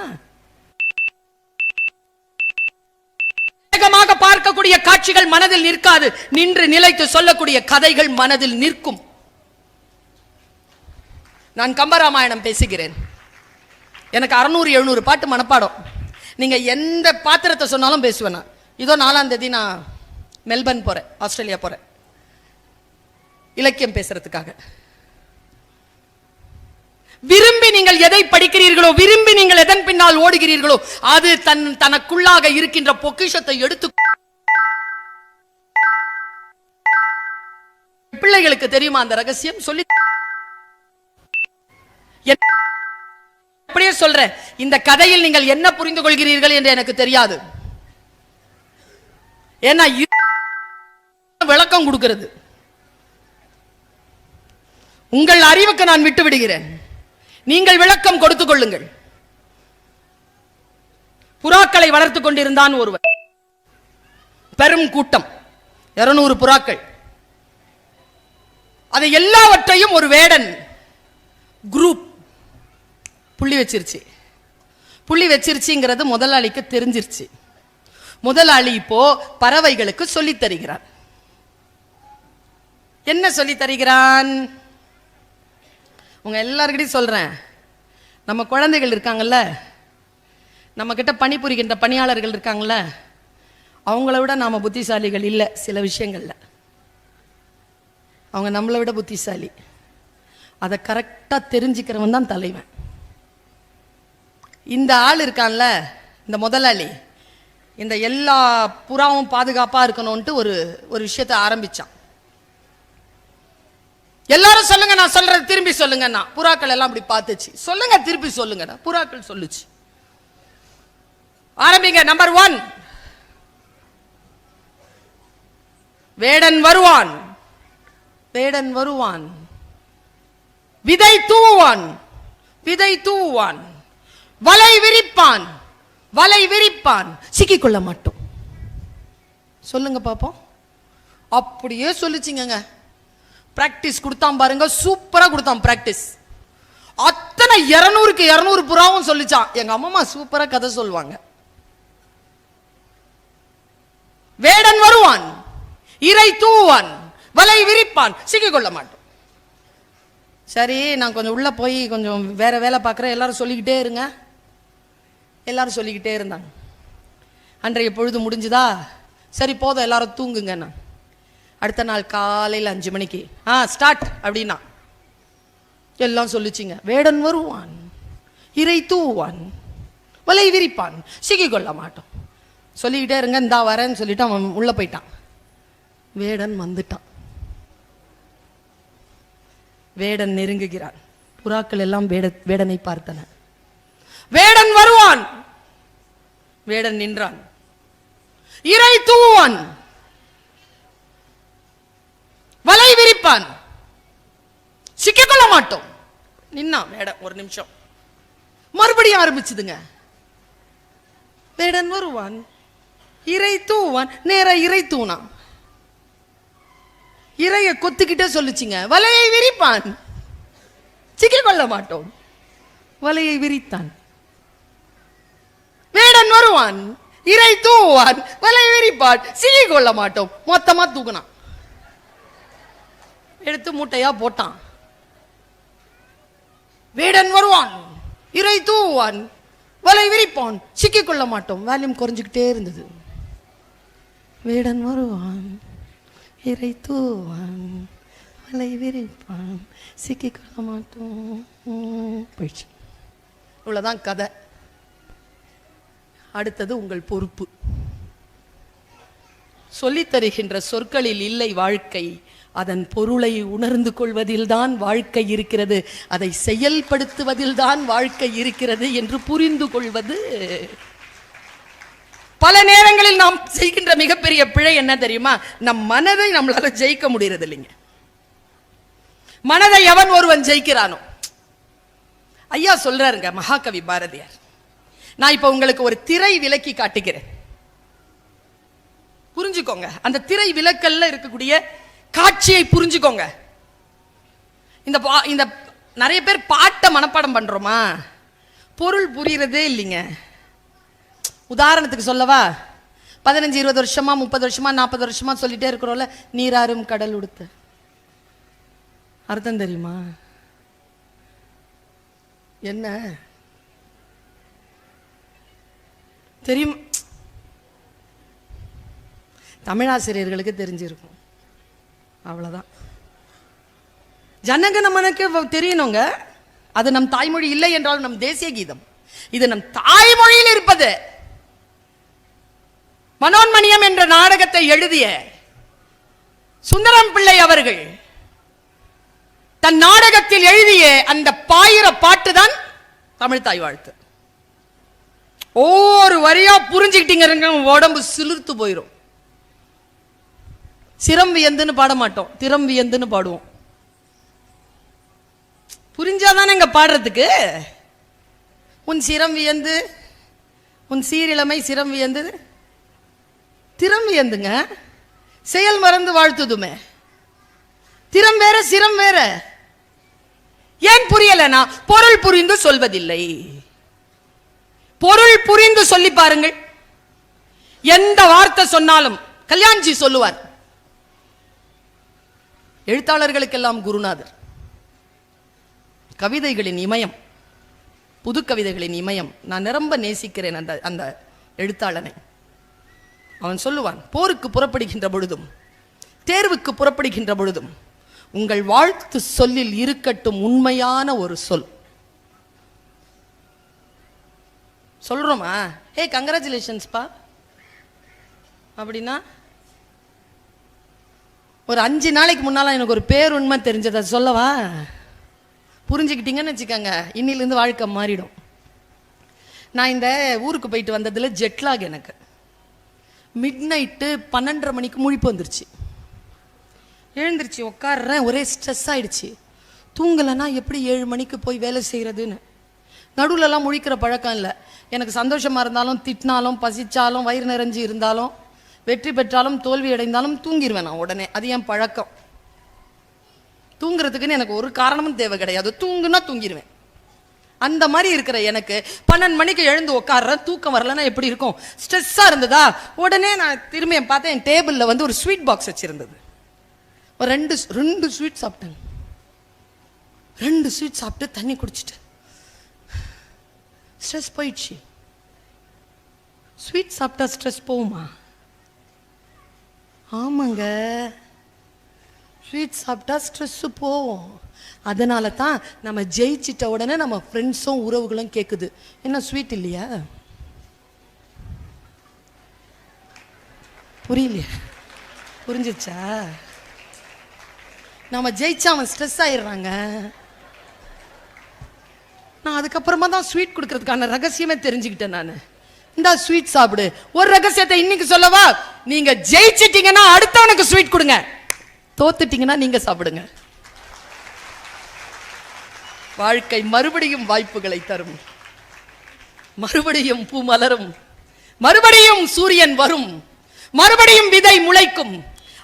வேகமாக பார்க்கக்கூடிய காட்சிகள் மனதில் நிற்காது, நின்று நிலைத்து சொல்லக்கூடிய கதைகள் மனதில் நிற்கும். நான் கம்பராமாயணம் பேசுகிறேன். எனக்கு 600-700 பாட்டு மனப்பாடம். நீங்க எந்த பாத்திரத்தை சொன்னாலும் பேசுவேன். இதோ 4ஆம் தேதி நான் மெல்பர்ன் போறேன், ஆஸ்திரேலியா போறேன் இலக்கியம் பேசுறதுக்காக. விரும்பி நீங்கள் எதை படிக்கிறீர்களோ, விரும்பி நீங்கள் எதன் பின்னால் ஓடுகிறீர்களோ, அது தனக்குள்ளாக இருக்கின்ற பொக்கிஷத்தை எடுத்து பிள்ளைகளுக்கு தெரியுமா அந்த ரகசியம்? சொல்லி அப்படியே சொல்றேன். இந்த கதையில் நீங்கள் என்ன புரிந்து கொள்கிறீர்கள் என்று எனக்கு தெரியாது. ஏன்னா விளக்கம் கொடுக்கிறது உங்கள் அறிவுக்கு நான் விட்டு விடுகிறேன். நீங்கள் விளக்கம் கொடுத்துக் கொள்ளுங்கள். புறாக்களை வளர்த்துக் கொண்டிருந்தான் ஒருவர். பெரும் கூட்டம், 200 புறாக்கள். அதை எல்லாவற்றையும் ஒரு வேடன் குரூப் புள்ளி வச்சிருச்சு. புள்ளி வச்சிருச்சுங்கிறது முதலாளிக்கு தெரிஞ்சிருச்சு. முதலாளி இப்போ பறவைகளுக்கு சொல்லித் தருகிறார். என்ன சொல்லித் தருகிறான்? உங்க எல்லார்கிட்டையும் சொல்றேன், நம்ம குழந்தைகள் இருக்காங்கல்ல, நம்ம கிட்ட பணிபுரிகின்ற பணியாளர்கள் இருக்காங்கல்ல, அவங்கள விட நாம புத்திசாலிகள் இல்லை. சில விஷயங்கள்ல அவங்க நம்மளை விட புத்திசாலி. அதை கரெக்டா தெரிஞ்சுக்கிறவன் தான் தலைவன். இந்த ஆள் இருக்கான்ல, இந்த முதலாளி, இந்த எல்லா புறாவும் பாதுகாப்பா இருக்கணும்ட்டு ஒரு விஷயத்தை ஆரம்பிச்சான். எல்லாரும் சொல்லுங்க, நான் சொல்றது திரும்பி சொல்லுங்க. புறாக்கள் எல்லாம் அப்படி பார்த்துச்சு. சொல்லுங்க, திருப்பி சொல்லுங்க. புறாக்கள் சொல்லுச்சு. ஆரம்பிங்க. நம்பர் 1, வேடன் வருவான். வேடன் வருவான், விதை தூவான். விதை தூவான், வலை விரிப்பான். வலை விரிப்பான், சிக்கிக்கொள்ள மாட்டோம். சொல்லுங்க பாப்போம். அப்படியே சொல்லிச்சிங்க. பிராக்டிஸ் கொடுத்தான் பாருங்க, சூப்பரா கொடுத்தான் பிராக்டிஸ். அத்தனை 200க்கு 200 புறாவும் சொல்லிச்சான். எங்க அம்மா சூப்பரா கதை சொல்லுவாங்க. வேடன் வருவான், இறை தூவான், வலை விரிப்பான், சிக்கிக்கொள்ள மாட்டோம். சரி, நான் கொஞ்சம் உள்ள போய் கொஞ்சம் வேற வேலை பார்க்குறேன். எல்லாரும் சொல்லிக்கிட்டே இருங்க. எல்லாரும் சொல்லிக்கிட்டே இருந்தாங்க. அன்றைய பொழுது முடிஞ்சுதா? சரி போதும், எல்லாரும் தூங்குங்க. நான் அடுத்த நாள் காலையில் 5 மணிக்கு ஸ்டார்ட் அப்படின்னா எல்லாம் சொல்லிச்சிங்க. வேடன் வருவான், இறை தூவான், வலை விரிப்பான், சிக்கிக்கொள்ள மாட்டோம். சொல்லிக்கிட்டே இருங்க. இந்தா வரேன்னு சொல்லிட்டு அவன் உள்ள போயிட்டான். வேடன் வந்துட்டான். வேடன் நெருங்குகிறான். புறாக்கள் எல்லாம் வேடனை பார்த்தன. வேடன் வருவான். வேடன் நின்றான். இறை தூவான், வலை விரிப்பான், சிக்கிக்கொள்ள மாட்டோம். நின்னா வேடன் ஒரு நிமிஷம். மறுபடியும் ஆரம்பிச்சுதுங்க. வேடன் வருவான், இறை தூவான். நேர இறை தூணா. இறைய கொத்துக்கிட்டே சொல்லுச்சுங்க. வலையை விரிப்பான், சிக்கிக்கொள்ள மாட்டோம். வலையை விரித்தான். வேடன் வருவான், இறை தூவான், வலை விரிப்பான், சிக்கிக்கொள்ள மாட்டோம். மொத்தமா தூக்குனான். எடுத்து மூட்டையா போட்டான். வேடன் வருவான், இறை தூவான், வலை விரிப்பான், சிக்கிக்கொள்ள மாட்டோம். வேல்யூம் குறைஞ்சுக்கிட்டே இருந்தது. வேடன் வருவான், இறை தூவான், வலை விரிப்பான், சிக்கிக்கொள்ள மாட்டோம். போயிடுச்சு. இவ்வளவுதான் கதை. அடுத்தது உங்கள் பொறுப்பு. சொல்லித் தருகின்ற சொற்களில் இல்லை வாழ்க்கை, அதன் பொருளை உணர்ந்து கொள்வதில் தான் வாழ்க்கை இருக்கிறது, அதை செயல்படுத்துவதில் தான் வாழ்க்கை இருக்கிறது என்று புரிந்து கொள்வது. பல நேரங்களில் நாம் செய்கின்ற மிகப்பெரிய பிழை என்ன தெரியுமா? நம் மனதை நம்மளால ஜெயிக்க முடியறது இல்லைங்க. மனதை எவன் ஒருவன் ஜெயிக்கிறானோ, ஐயா சொல்றாருங்க மகாகவி பாரதியார். நான் இப்ப உங்களுக்கு ஒரு திரை விலக்கி காட்டுகிறேன், புரிஞ்சுக்கோங்க. அந்த திரை விலக்கல்ல இருக்கக்கூடிய காட்சியை புரிஞ்சுக்கோங்க. இந்த நிறைய பேர் பாட்டை மனப்பாடம் பண்றோமா, பொருள் புரியறதே இல்லைங்க. உதாரணத்துக்கு சொல்லவா, 15-20 வருஷமா 30 வருஷமா 40 வருஷமா சொல்லிட்டே இருக்கிறோம்ல, நீராறும் கடல் உடுத்து. அர்த்தம் தெரியுமா என்ன? தெரியும், தமிழாசிரியர்களுக்கு தெரிஞ்சிருக்கும், அவ்வளவுதான். ஜனகணமனுக்கு தெரியணுங்க. அது நம் தாய்மொழி இல்லை என்றாலும் நம் தேசிய கீதம். இது நம் தாய்மொழியில் இருப்பது. மனோன்மணியம் என்ற நாடகத்தை எழுதிய சுந்தரம் பிள்ளை அவர்கள் தன் நாடகத்தில் எழுதிய அந்த பாயிர பாட்டு தான் தமிழ் தாய் வாழ்த்து. ஒவ்வொரு வரியா புரிஞ்சுக்கிட்டீங்க, உடம்பு சிலிர்த்து போயிடும். சிரம் வியந்துன்னு பாட மாட்டோம், திறம் வியந்துன்னு பாடுவோம். புரிஞ்சாதானே இங்க பாடுறதுக்கு. உன் சிரம் வியந்து, உன் சீரிழமை சிரம் வியந்து, திறம் வியந்துங்க. செயல் மறந்து வாழ்த்துதுமே. திறம் வேற சிரம் வேற. ஏன் புரியலனா, பொருள் புரிந்து சொல்வதில்லை. பொருள் புரிந்து சொல்லி பாருங்கள். எந்த வார்த்தை சொன்னாலும் கல்யாண்ஜி சொல்லுவார், எழுத்தாளர்களுக்கெல்லாம் குருநாதர், கவிதைகளின் இமயம், புது கவிதைகளின் இமயம். நான் நிரம்ப நேசிக்கிறேன் அந்த எழுத்தாளனை. அவன் சொல்லுவான், போருக்கு புறப்படுகின்ற பொழுதும் தேர்வுக்கு புறப்படுகின்ற பொழுதும் உங்கள் வாழ்த்து சொல்லில் இருக்கட்டும் உண்மையான ஒரு சொல். சொல்றோமா, ஹே கங்க்ராச்சுலேஷன்ஸ் பா அப்படின்னா, ஒரு 5 நாளைக்கு முன்னால எனக்கு ஒரு பேர் உண்மை தெரிஞ்சதை சொல்லவா, புரிஞ்சுக்கிட்டீங்கன்னு வச்சுக்கோங்க, இன்னிலிருந்து வாழ்க்கை மாறிடும். நான் இந்த ஊருக்கு போயிட்டு வந்ததுல ஜெட்லாக். எனக்கு மிட் நைட்டு 12:30 மணிக்கு முழிப்பு வந்துருச்சு. எழுந்திருச்சு உட்காடுறேன், ஒரே ஸ்ட்ரெஸ் ஆயிடுச்சு. தூங்கலைன்னா எப்படி 7 மணிக்கு போய் வேலை செய்யறதுன்னு. நடுவுலலாம் முழிக்கிற பழக்கம் இல்லை எனக்கு. சந்தோஷமா இருந்தாலும், திட்டினாலும், பசிச்சாலும், வயிறு நிறைஞ்சு இருந்தாலும், வெற்றி பெற்றாலும் தோல்வி அடைந்தாலும் தூங்கிடுவேன் நான் உடனே. அது என் பழக்கம். தூங்குறதுக்குன்னு எனக்கு ஒரு காரணமும் தேவை கிடையாது, தூங்குனா தூங்கிடுவேன். அந்த மாதிரி இருக்கிற எனக்கு 12 மணிக்கு எழுந்து உட்காடுறேன், தூக்கம் வரலன்னா எப்படி இருக்கும்? ஸ்ட்ரெஸ்ஸா இருந்ததா, உடனே நான் திரும்பி பார்த்தேன், என் டேபிள்ல வந்து ஒரு ஸ்வீட் பாக்ஸ் வச்சிருந்தது. ஒரு ரெண்டு ஸ்வீட் சாப்பிட்டேன். 2 ஸ்வீட் சாப்பிட்டு தண்ணி குடிச்சிட்டு ஸ்ட்ரெஸ் போயிடுச்சு. ஸ்வீட் சாப்பிட்டா ஸ்ட்ரெஸ் போகுமா? ஆமாங்க, ஸ்வீட் சாப்பிட்டா ஸ்ட்ரெஸ் போகும். அதனால தான் நம்ம ஜெயிச்சிட்ட உடனே நம்ம ஃப்ரெண்ட்ஸும் உறவுகளும் கேட்குது, என்ன ஸ்வீட் இல்லையா? புரியலையா? புரிஞ்சிச்சா? நம்ம ஜெயிச்சா அவன் ஸ்ட்ரெஸ் ஆயிடுறாங்க. நான் அதுக்கப்புறமா தான் ஸ்வீட் கொடுக்கறதுக்கான ரகசியமே தெரிஞ்சுக்கிட்டேன். நான் இந்த ஸ்வீட் சாப்பிடு. ஒரு ரகசியத்தை இன்னைக்கு சொல்லவா, நீங்க ஜெயிச்சிட்டீங்கன்னா அடுத்தவனுக்கு ஸ்வீட் கொடுங்க, தோத்துட்டீங்கன்னா நீங்க சாப்பிடுங்க. வாழ்க்கை மறுபடியும் வாய்ப்புகளை தரும், மறுபடியும் பூ மலரும், மறுபடியும் சூரியன் வரும், மறுபடியும் விதை முளைக்கும்.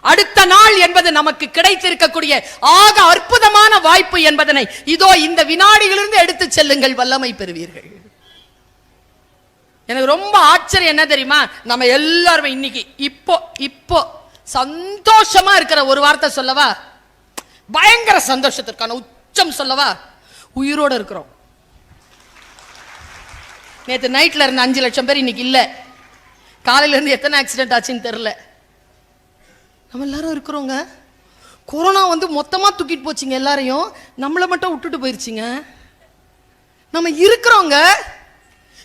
அடுத்த நாள் என்பது நமக்கு கிடைத்திருக்கக்கூடிய ஆக அற்புதமான வாய்ப்பு என்பதனை இதோ இந்த வினாடியிலிருந்து எடுத்து செல்லுங்கள், வல்லமை பெறுவீர்கள். எனக்கு ரொம்ப ஆச்சரியம் என்ன தெரியுமா, நம்ம எல்லாருமே இன்னைக்கு இப்போ சந்தோஷமா இருக்கிற ஒரு வார்த்தை சொல்லவா, பயங்கர சந்தோஷத்திற்கான உச்சம் சொல்லவா, உயிரோட இருக்கிறோம். நேற்று நைட்ல இருந்த 5 லட்சம் பேர் இன்னைக்கு இல்ல. காலையில இருந்து எத்தனை ஆக்சிடென்ட் ஆச்சுன்னு தெரியல. நம்ம எல்லாரும் இருக்கிறோங்க. கொரோனா வந்து மொத்தமா தூக்கிட்டு போச்சுங்க எல்லாரையும், நம்மளை மட்டும் விட்டுட்டு போயிருச்சுங்க. நம்ம இருக்கிறோங்க.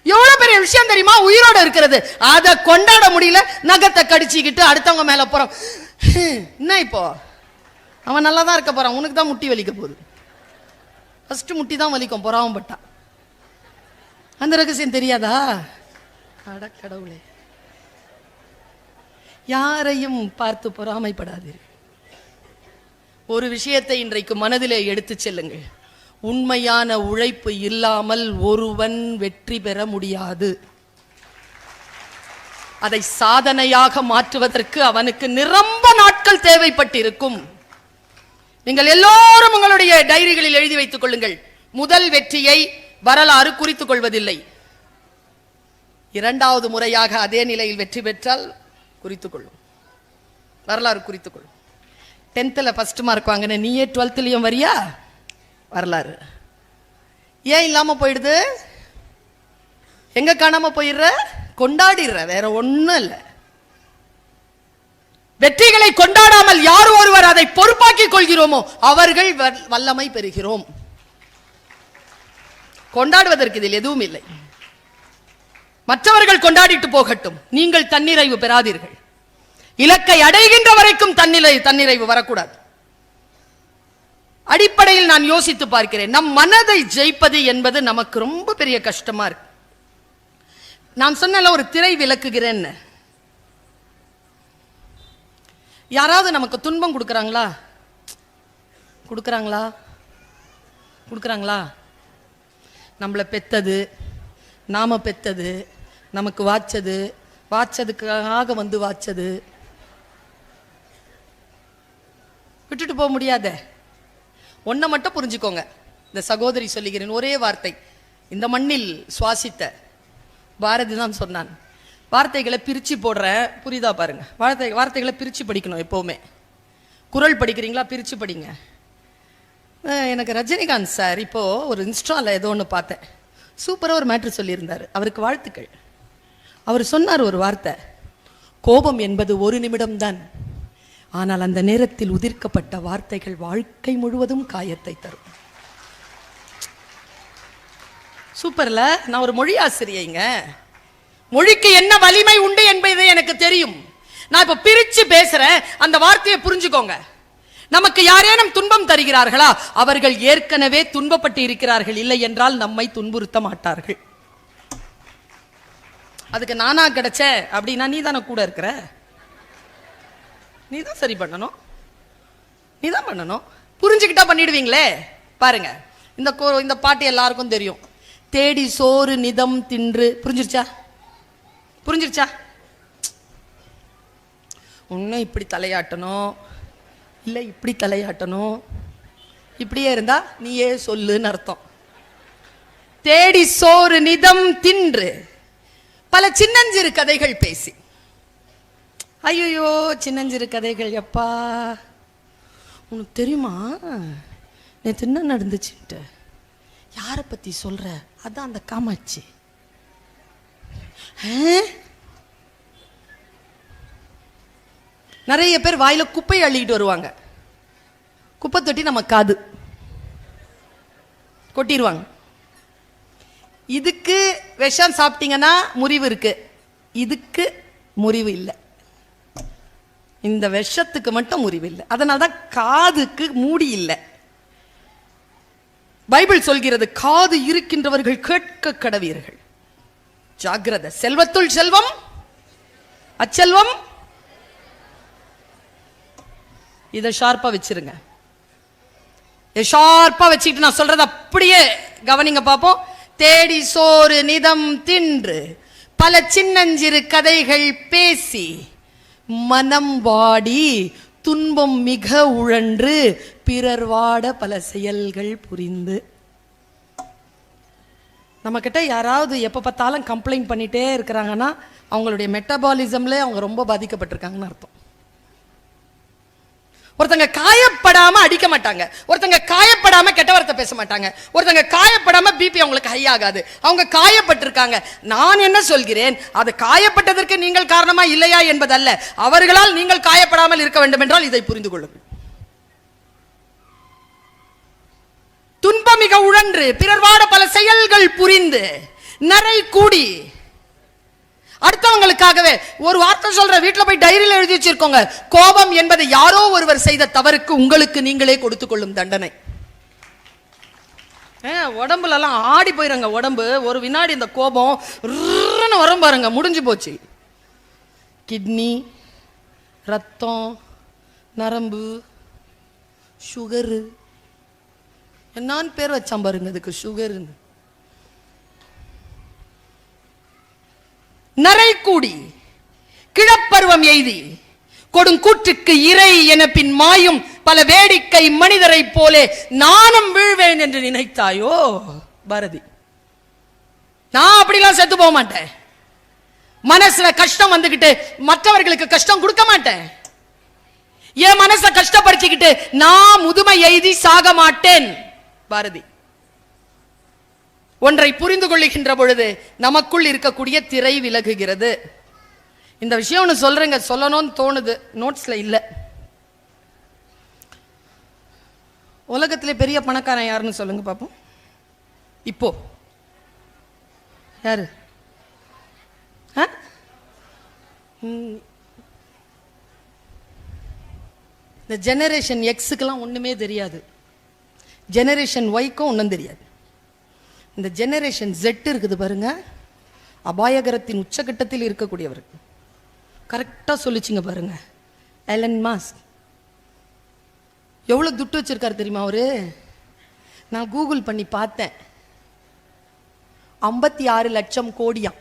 எவ்வளவு பெரிய விஷயம் தெரியுமா உயிரோட இருக்கிறது. அதை கொண்டாட முடியல, நகத்தை கடிச்சுக்கிட்டு அடுத்தவங்க மேல போறோம். என்ன இப்போ அவன் நல்லா தான் இருக்க போறான், உனக்கு தான் முட்டி வலிக்க போகுது. ஃபர்ஸ்ட் முட்டி தான் வலிக்கும் பொறாமப்பட்டா. அந்த ரகசியம் தெரியாதா? அட கடவுளே, யாரையும் பார்த்து பொறாமைப்படாதீர்கள். ஒரு விஷயத்தை இன்றைக்கு மனதிலே எடுத்து செல்லுங்கள். உண்மையான உழைப்பு இல்லாமல் ஒருவன் வெற்றி பெற முடியாது. அதை சாதனையாக மாற்றுவதற்கு அவனுக்கு நிரம்ப நாட்கள் தேவைப்பட்டிருக்கும். நீங்கள் எல்லோரும் உங்களுடைய டைரிகளில் எழுதி வைத்துக் கொள்ளுங்கள். முதல் வெற்றியை வரலாறு குறித்துக் கொள்வதில்லை. இரண்டாவது முறையாக அதே நிலையில் வெற்றி பெற்றால் குறித்துக் கொள்ளும், வரலாறு குறித்துக் கொள்ளும். 10th ஃபர்ஸ்ட் மார்க் வாங்கின நீயே 12th வரியா? வரலாறு ஏன் இல்லாம போயிடுது? எங்க காணாம போயிடுற? கொண்டாடிடுற, வேற ஒண்ணும் இல்லை. வெற்றிகளை கொண்டாடாமல் யார் ஒருவர் அதை பொறுப்பாக்கிக் கொள்கிறோமோ அவர்கள் வல்லமை பெறுகிறோம். கொண்டாடுவதற்கு இதில் எதுவும் இல்லை. மற்றவர்கள் கொண்டாடிட்டு போகட்டும், நீங்கள் தன்னிறைவு பெறாதீர்கள். இலக்கை அடைகின்ற வரைக்கும் தன்னிறைவு வரக்கூடாது. அடிப்படையில் நான் யோசித்து பார்க்கிறேன், நம் மனதை ஜெயிப்பது என்பது நமக்கு ரொம்ப பெரிய கஷ்டமா இருக்கு. நான் சொன்ன ஒரு திரை விளக்குகிறேன். யாராவது நமக்கு துன்பம் கொடுக்கறாங்களா? கொடுக்கறாங்களா? கொடுக்கறாங்களா? நம்மளை பெத்தது, நாம பெத்தது, நமக்கு வாச்சதுக்காக வந்து வாச்சது விட்டுட்டு போக முடியாத. ஒன்றை மட்டும் புரிஞ்சுக்கோங்க. இந்த சகோதரி சொல்லுகிறேன் ஒரே வார்த்தை. இந்த மண்ணில் சுவாசித்த பாரதி தான் சொன்னான். வார்த்தைகளை பிரித்து போடுற, புரியுதா பாருங்க. வார்த்தைகளை பிரித்து படிக்கணும். எப்போவுமே குரல் படிக்கிறீங்களா, பிரித்து படிங்க. எனக்கு ரஜினிகாந்த் சார் இப்போது ஒரு இன்ஸ்டாவில் ஏதோ ஒன்று பார்த்தேன். சூப்பராக ஒரு மேட்ரு சொல்லியிருந்தார். அவருக்கு வாழ்த்துக்கள். அவர் சொன்னார் ஒரு வார்த்தை, கோபம் என்பது 1 நிமிடம்தான், ஆனால் அந்த நேரத்தில் உதிர்க்கப்பட்ட வார்த்தைகள் வாழ்க்கை முழுவதும் காயத்தை தரும். சூப்பர்ல. நான் ஒரு மொழி ஆசிரியைங்க. மொழிக்கு என்ன வலிமை உண்டு என்பது எனக்கு தெரியும். நான் இப்ப பிரிச்சு பேசுறேன், அந்த வார்த்தையை புரிஞ்சுக்கோங்க. நமக்கு யாரேனும் துன்பம் தருகிறார்களா, அவர்கள் ஏற்கனவே துன்பப்பட்டு இருக்கிறார்கள். இல்லை என்றால் நம்மை துன்புறுத்த மாட்டார்கள். அதுக்கு நானா கிடைச்ச அப்படின்னா நீ தானே கூட இருக்கிற, நீ தான் சரி பண்ணணும், நீ தான் பண்ணணும். புரிஞ்சுக்கிட்டா பண்ணிடுவீங்களே. பாருங்க, இந்த பாட்டு எல்லாருக்கும் தெரியும். தேடி சோறு நிதம் தின்று. புரிஞ்சிருச்சா? ஒன்னும் இப்படி தலையாட்டணும், இல்லை இப்படி தலையாட்டணும், இப்படியே இருந்தா நீயே சொல்லுன்னு அர்த்தம். தேடி சோறு நிதம் தின்று பல சின்னஞ்சிறு கதைகள் பேசி. ஐயோ சின்னஞ்சிறு கதைகள், எப்பா உனக்கு தெரியுமா நேற்று என்ன நடந்துச்சுட்டு? யாரை பத்தி சொல்ற? அதான் அந்த காமாட்சி. நிறைய பேர் வாயில குப்பை அள்ளிட்டு வருவாங்க. குப்பை தொட்டி நம்ம காது கொட்டிடுவாங்க. இதுக்கு விஷம் சாப்பிட்டீங்கன்னா முறிவு இருக்கு, இதுக்கு முறிவு இல்லை. இந்த விஷத்துக்கு மட்டும் முறிவு இல்லை. அதனால்தான் காதுக்கு மூடி இல்லை. பைபிள் சொல்கிறது, காது இருக்கின்றவர்கள் கேட்க கடவீர்கள். ஜாக்கிரதை. செல்வத்துள் செல்வம், அச்செல்வம். இதை ஷார்ப்பா வச்சிருங்க. ஷார்ப்பா வச்சுக்கிட்டு நான் சொல்றது அப்படியே கவனிங்க பார்ப்போம். தேடி சோறு நிதம் தின்று பல சின்னஞ்சிறு கதைகள் பேசி மனம் வாடி துன்பம் மிக உழன்று பிறர் வாட பல செயல்கள் புரிந்து. நம்ம கிட்ட யாராவது எப்ப பார்த்தாலும் கம்ப்ளைண்ட் பண்ணிட்டே இருக்கிறாங்கன்னா அவங்களுடைய மெட்டபாலிசம்ல அவங்க ரொம்ப பாதிக்கப்பட்டிருக்காங்கன்னு அர்த்தம். ஒருத்தங்க காயப்படாம அடிக்க மாட்டாங்க, ஒருத்தங்க காயப்படாம கெட்ட வார்த்தை பேச மாட்டாங்க, ஒருத்தங்க காயப்படாம பிபி அவங்களுக்கு ஹை ஆகாது. அவங்க காயப்பட்டிருக்காங்க. நான் என்ன சொல்கிறேன், அது காயப்பட்டதற்கு நீங்கள் காரணமா இல்லையா என்பதல்ல, அவர்களால் நீங்கள் காயப்படாமல் இருக்க வேண்டும் என்றால் இதை புரிந்து கொள்ளுங்கள். துன்பம் மிக உழன்று பிறர் வாட பல செயல்கள் புரிந்து நிறை கூடி. அடுத்தவங்களுக்காகவே ஒரு வார்த்தை சொல்ற, வீட்டில் போய் டைரியில் எழுதி வச்சிருக்கோங்க. கோபம் என்பது யாரோ ஒருவர் செய்த தவறுக்கு உங்களுக்கு நீங்களே கொடுத்துக் கொள்ளும் தண்டனை. உடம்புல எல்லாம் ஆடி போயிருங்க. உடம்பு ஒரு வினாடி இந்த கோபம் வரும் பாருங்க, முடிஞ்சு போச்சு. கிட்னி, ரத்தம், நரம்பு, சுகரு, என்னான்னு பேர் வச்சான் பாருங்க அதுக்கு, சுகருன்னு. நரைக்கூடி கிழப்பருவம் எய்தி கொடுங்கூற்றுக்கு இறை என பின் மாயும் பல வேடிக்கை மனிதரை போலே நானும் வீழ்வேன் என்று நினைத்தாயோ பாரதி. நான் அப்படிலாம் செத்து போக மாட்டேன். மனசுல கஷ்டம் வந்துகிட்டு மற்றவர்களுக்கு கஷ்டம் கொடுக்க மாட்டேன். என் மனசை கஷ்டப்படுத்திக்கிட்டு நான் முதுமை எய்தி சாக மாட்டேன் பாரதி. ஒன்றை புரிந்து கொள்ளுகின்ற பொழுது நமக்குள் இருக்கக்கூடிய திரை விலகுகிறது. இந்த விஷயம் ஒன்று சொல்றேங்க, சொல்லணும்னு தோணுது, நோட்ஸ்ல இல்ல. உலகத்திலே பெரிய பணக்காரன் யாருன்னு சொல்லுங்க பாப்போம். இப்போ யாரு? இந்த ஜெனரேஷன் எக்ஸுக்கெல்லாம் ஒண்ணுமே தெரியாது, ஜெனரேஷன் ஒய்க்கும் ஒன்றும் தெரியாது. இந்த ஜெனரேஷன் ஜெட் இருக்குது பாருங்க, அபாயகரத்தின் உச்சகட்டத்தில் இருக்கக்கூடியவர். கரெக்டாக சொல்லிச்சிங்க பாருங்க. எலன் மாஸ்க் எவ்வளோ துட்டு வச்சிருக்காரு தெரியுமா அவரு? நான் கூகுள் பண்ணி பார்த்தேன், 56 லட்சம் கோடியாம்.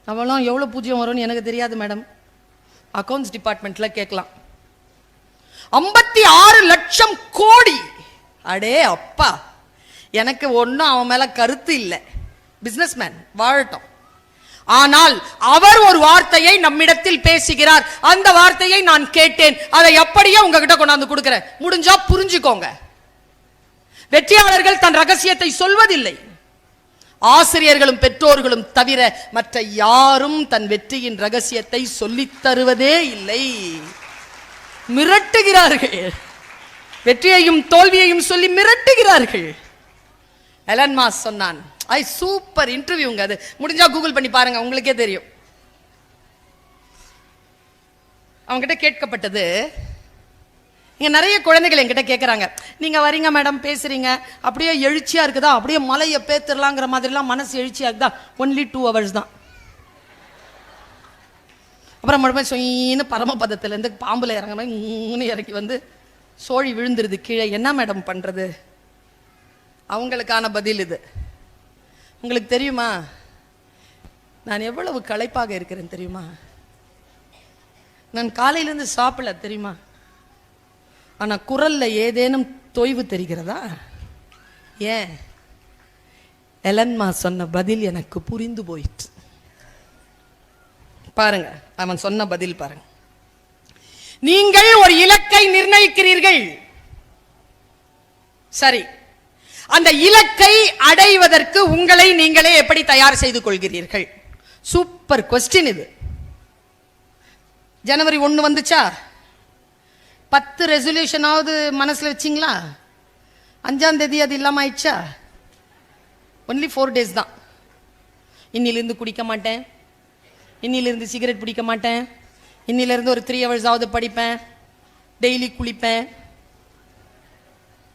அவெல்லாம் எவ்வளோ பூஜ்யம் வரும்னு எனக்கு தெரியாது மேடம், அக்கௌண்ட்ஸ் டிபார்ட்மெண்ட்ல கேட்கலாம். 56 லட்சம் கோடி. அடே அப்பா, எனக்கு ஒன்றும் அவன் மேல கருத்து இல்லை, பிசினஸ்மேன் வாழட்டும். ஆனால் அவர் ஒரு வார்த்தையை நம்மிடத்தில் பேசுகிறார், அந்த வார்த்தையை நான் கேட்டேன், அதை அப்படியே உங்ககிட்ட கொண்டாந்து கொடுக்கிறேன், முடிஞ்சா புரிஞ்சுக்கோங்க. வெற்றியாளர்கள் தன் ரகசியத்தை சொல்வதில்லை, ஆசிரியர்களும் பெற்றோர்களும் தவிர மற்ற யாரும் தன் வெற்றியின் ரகசியத்தை சொல்லித் தருவதே இல்லை. மிரட்டுகிறார்கள், வெற்றியையும் தோல்வியையும் சொல்லி மிரட்டுகிறார்கள். எலன் மாஸ்க் சொன்னான். சூப்பர் இன்டர்வியூங்க, அது முடிஞ்சா கூகுள் பண்ணி பாருங்க, உங்களுக்கே தெரியும். அவங்ககிட்ட கேட்கப்பட்டது, இங்க நிறைய குழந்தைகள் என்கிட்ட கேட்கறாங்க, நீங்க வரீங்க மேடம், பேசுறீங்க, அப்படியே எழுச்சியா இருக்குதா, அப்படியே மலையை பேத்திரலாங்கிற மாதிரிலாம் மனசு எழுச்சியா இருக்குதா? ஒன்லி 2 hours தான். அப்புறம் மறுபடியும் சொயின்னு பரமபதத்துல இருந்து பாம்புல இறங்க இறக்கி வந்து சோழி விழுந்துருது கீழே. என்ன மேடம் பண்றது? அவங்களுக்கான பதில் இது. உங்களுக்கு தெரியுமா நான் எவ்வளவு களைப்பாக இருக்கிறேன் தெரியுமா? நான் காலையிலிருந்து சாப்பிடல தெரியுமா? ஆனா குரல்ல ஏதேனும் தொய்வு தெரிகிறதா? ஏன்? எலன் மாஸ்க் சொன்ன பதில் எனக்கு புரிந்து போயிற்று. பாருங்க, அவன் சொன்ன பதில் பாருங்க. நீங்கள் ஒரு இலக்கை நிர்ணயிக்கிறீர்கள், சரி, அந்த இலக்கை அடைவதற்கு உங்களை நீங்களே எப்படி தயார் செய்து கொள்கிறீர்கள்? சூப்பர் கொஸ்டின் இது. ஜனவரி 1 வந்துச்சா? 10 ரெசல்யூஷனாவது மனசுல வச்சிங்களா? 5ஆம் தேதி அது இல்லாம ஆயிடுச்சா? ஒன்லி 4 days தான். இன்னிலிருந்து குடிக்க மாட்டேன், இன்னிலிருந்து சிகரெட் பிடிக்க மாட்டேன், இன்னிலிருந்து ஒரு 3 hours ஆவது படிப்பேன், டெய்லி குளிப்பேன்,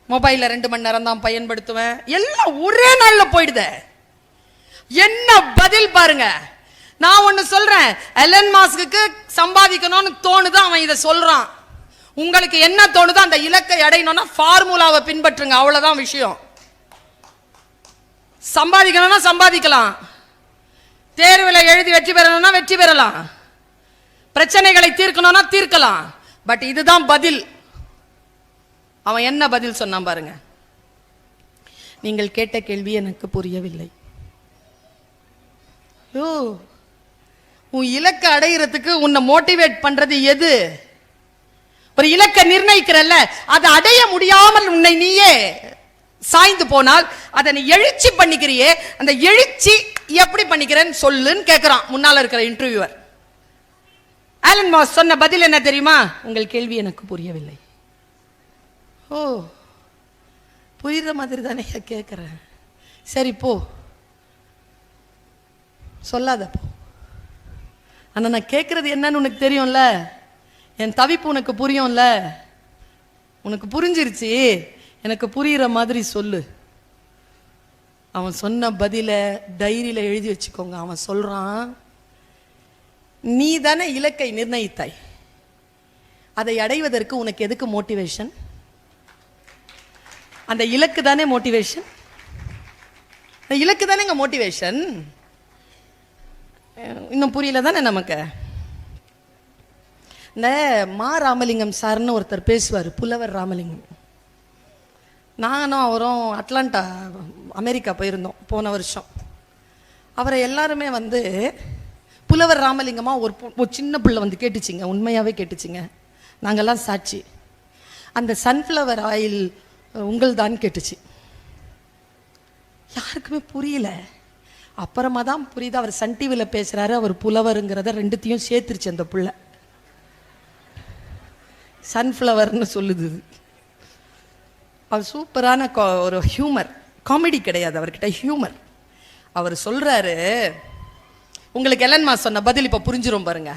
மொபைல்ல 2 மணி நேரம் தான் பயன்படுத்துவேன். எல்லாம் ஒரே நாள்ல போயிடுத. என்ன பதில் பாருங்க. நான் ஒன்னு சொல்றேன், எலன் மாஸ்க்கு சம்பாதிக்கணும்னு தோணுது, அவன் இதை சொல்றான். உங்களுக்கு என்ன தோணுதோ அந்த இலக்கை அடையணும்னா ஃபார்முலாவை பின்பற்றுங்க, அவ்வளவுதான் விஷயம். சம்பாதிக்கணும்னா சம்பாதிக்கலாம், தேர்வில் எழுதி வெற்றி பெறணும்னா வெற்றி பெறலாம், பிரச்சனைகளை தீர்க்கணும்னா தீர்க்கலாம். பட் இதுதான் பதில். அவன் என்ன பதில் சொன்னான் பாருங்க. நீங்கள் கேட்ட கேள்வி எனக்கு புரியவில்லை. உன் இலக்கை அடைகிறதுக்கு உன்னை மோட்டிவேட் பண்றது எது? ஒரு இலக்கை நிர்ணயிக்கிறல்ல, அதை அடைய முடியாமல் உன்னை நீயே சாய்ந்து போனால் அதை நீ எழுச்சி பண்ணிக்கிறியே, அந்த எழுச்சி எப்படி பண்ணிக்கிறேன்னு சொல்லுன்னு கேட்கிறான் முன்னால இருக்கிற இன்டர்வியூவர். எலன் மாஸ்க் சொன்ன பதில் என்ன தெரியுமா? உங்கள் கேள்வி எனக்கு புரியவில்லை. ஓ, புரியுற மாதிரி தானே கேட்கிறேன், சரி போ, சொல்லாத போ. ஆனா நான் கேட்கறது என்னன்னு உனக்கு தெரியும்ல, என் தவிப்பு உனக்கு புரியும்ல, உனக்கு புரிஞ்சிருச்சு, எனக்கு புரியுற மாதிரி சொல்லு. அவன் சொன்ன பதில டைரியில எழுதி வச்சுக்கோங்க. அவன் சொல்றான், நீ தானே இலக்கை நிர்ணயித்தாய். அதை அடைவதற்கு உனக்கு எதுக்கு மோட்டிவேஷன்? அந்த இலக்கு தானே மோட்டிவேஷன். அந்த இலக்கு தானேங்க மோட்டிவேஷன். இன்னும் புரியல தானே நமக்கு. இந்த மா ராமலிங்கம் சார்னு ஒருத்தர் பேசுவார், புலவர் ராமலிங்கம். நானும் அவரும் அட்லாண்டா அமெரிக்கா போயிருந்தோம் போன வருஷம். அவரை எல்லாருமே வந்து புலவர் ராமலிங்கமா ஒரு சின்ன பிள்ளை வந்து கேட்டுச்சிங்க, உண்மையாகவே கேட்டுச்சிங்க, நாங்கள்லாம் சாட்சி. அந்த சன்ஃப்ளவர் ஆயில் உங்கள் தான் கேட்டுச்சு. யாருக்குமே புரியல. அப்புறமா தான் புரியுது, அவர் சன் டிவியில் பேசுகிறாரு, அவர் புலவருங்கிறத ரெண்டுத்தையும் சேர்த்துருச்சு அந்த புள்ள. சன்ஃப்ளவர்னு சொல்லுது. அவர் சூப்பரான ஒரு ஹியூமர், காமெடி கிடையாது அவர்கிட்ட, ஹியூமர். அவர் சொல்றாரு, உங்களுக்கு எலன் மாஸ் சொன்ன பதில் இப்ப புரிஞ்சிரும் பாருங்க.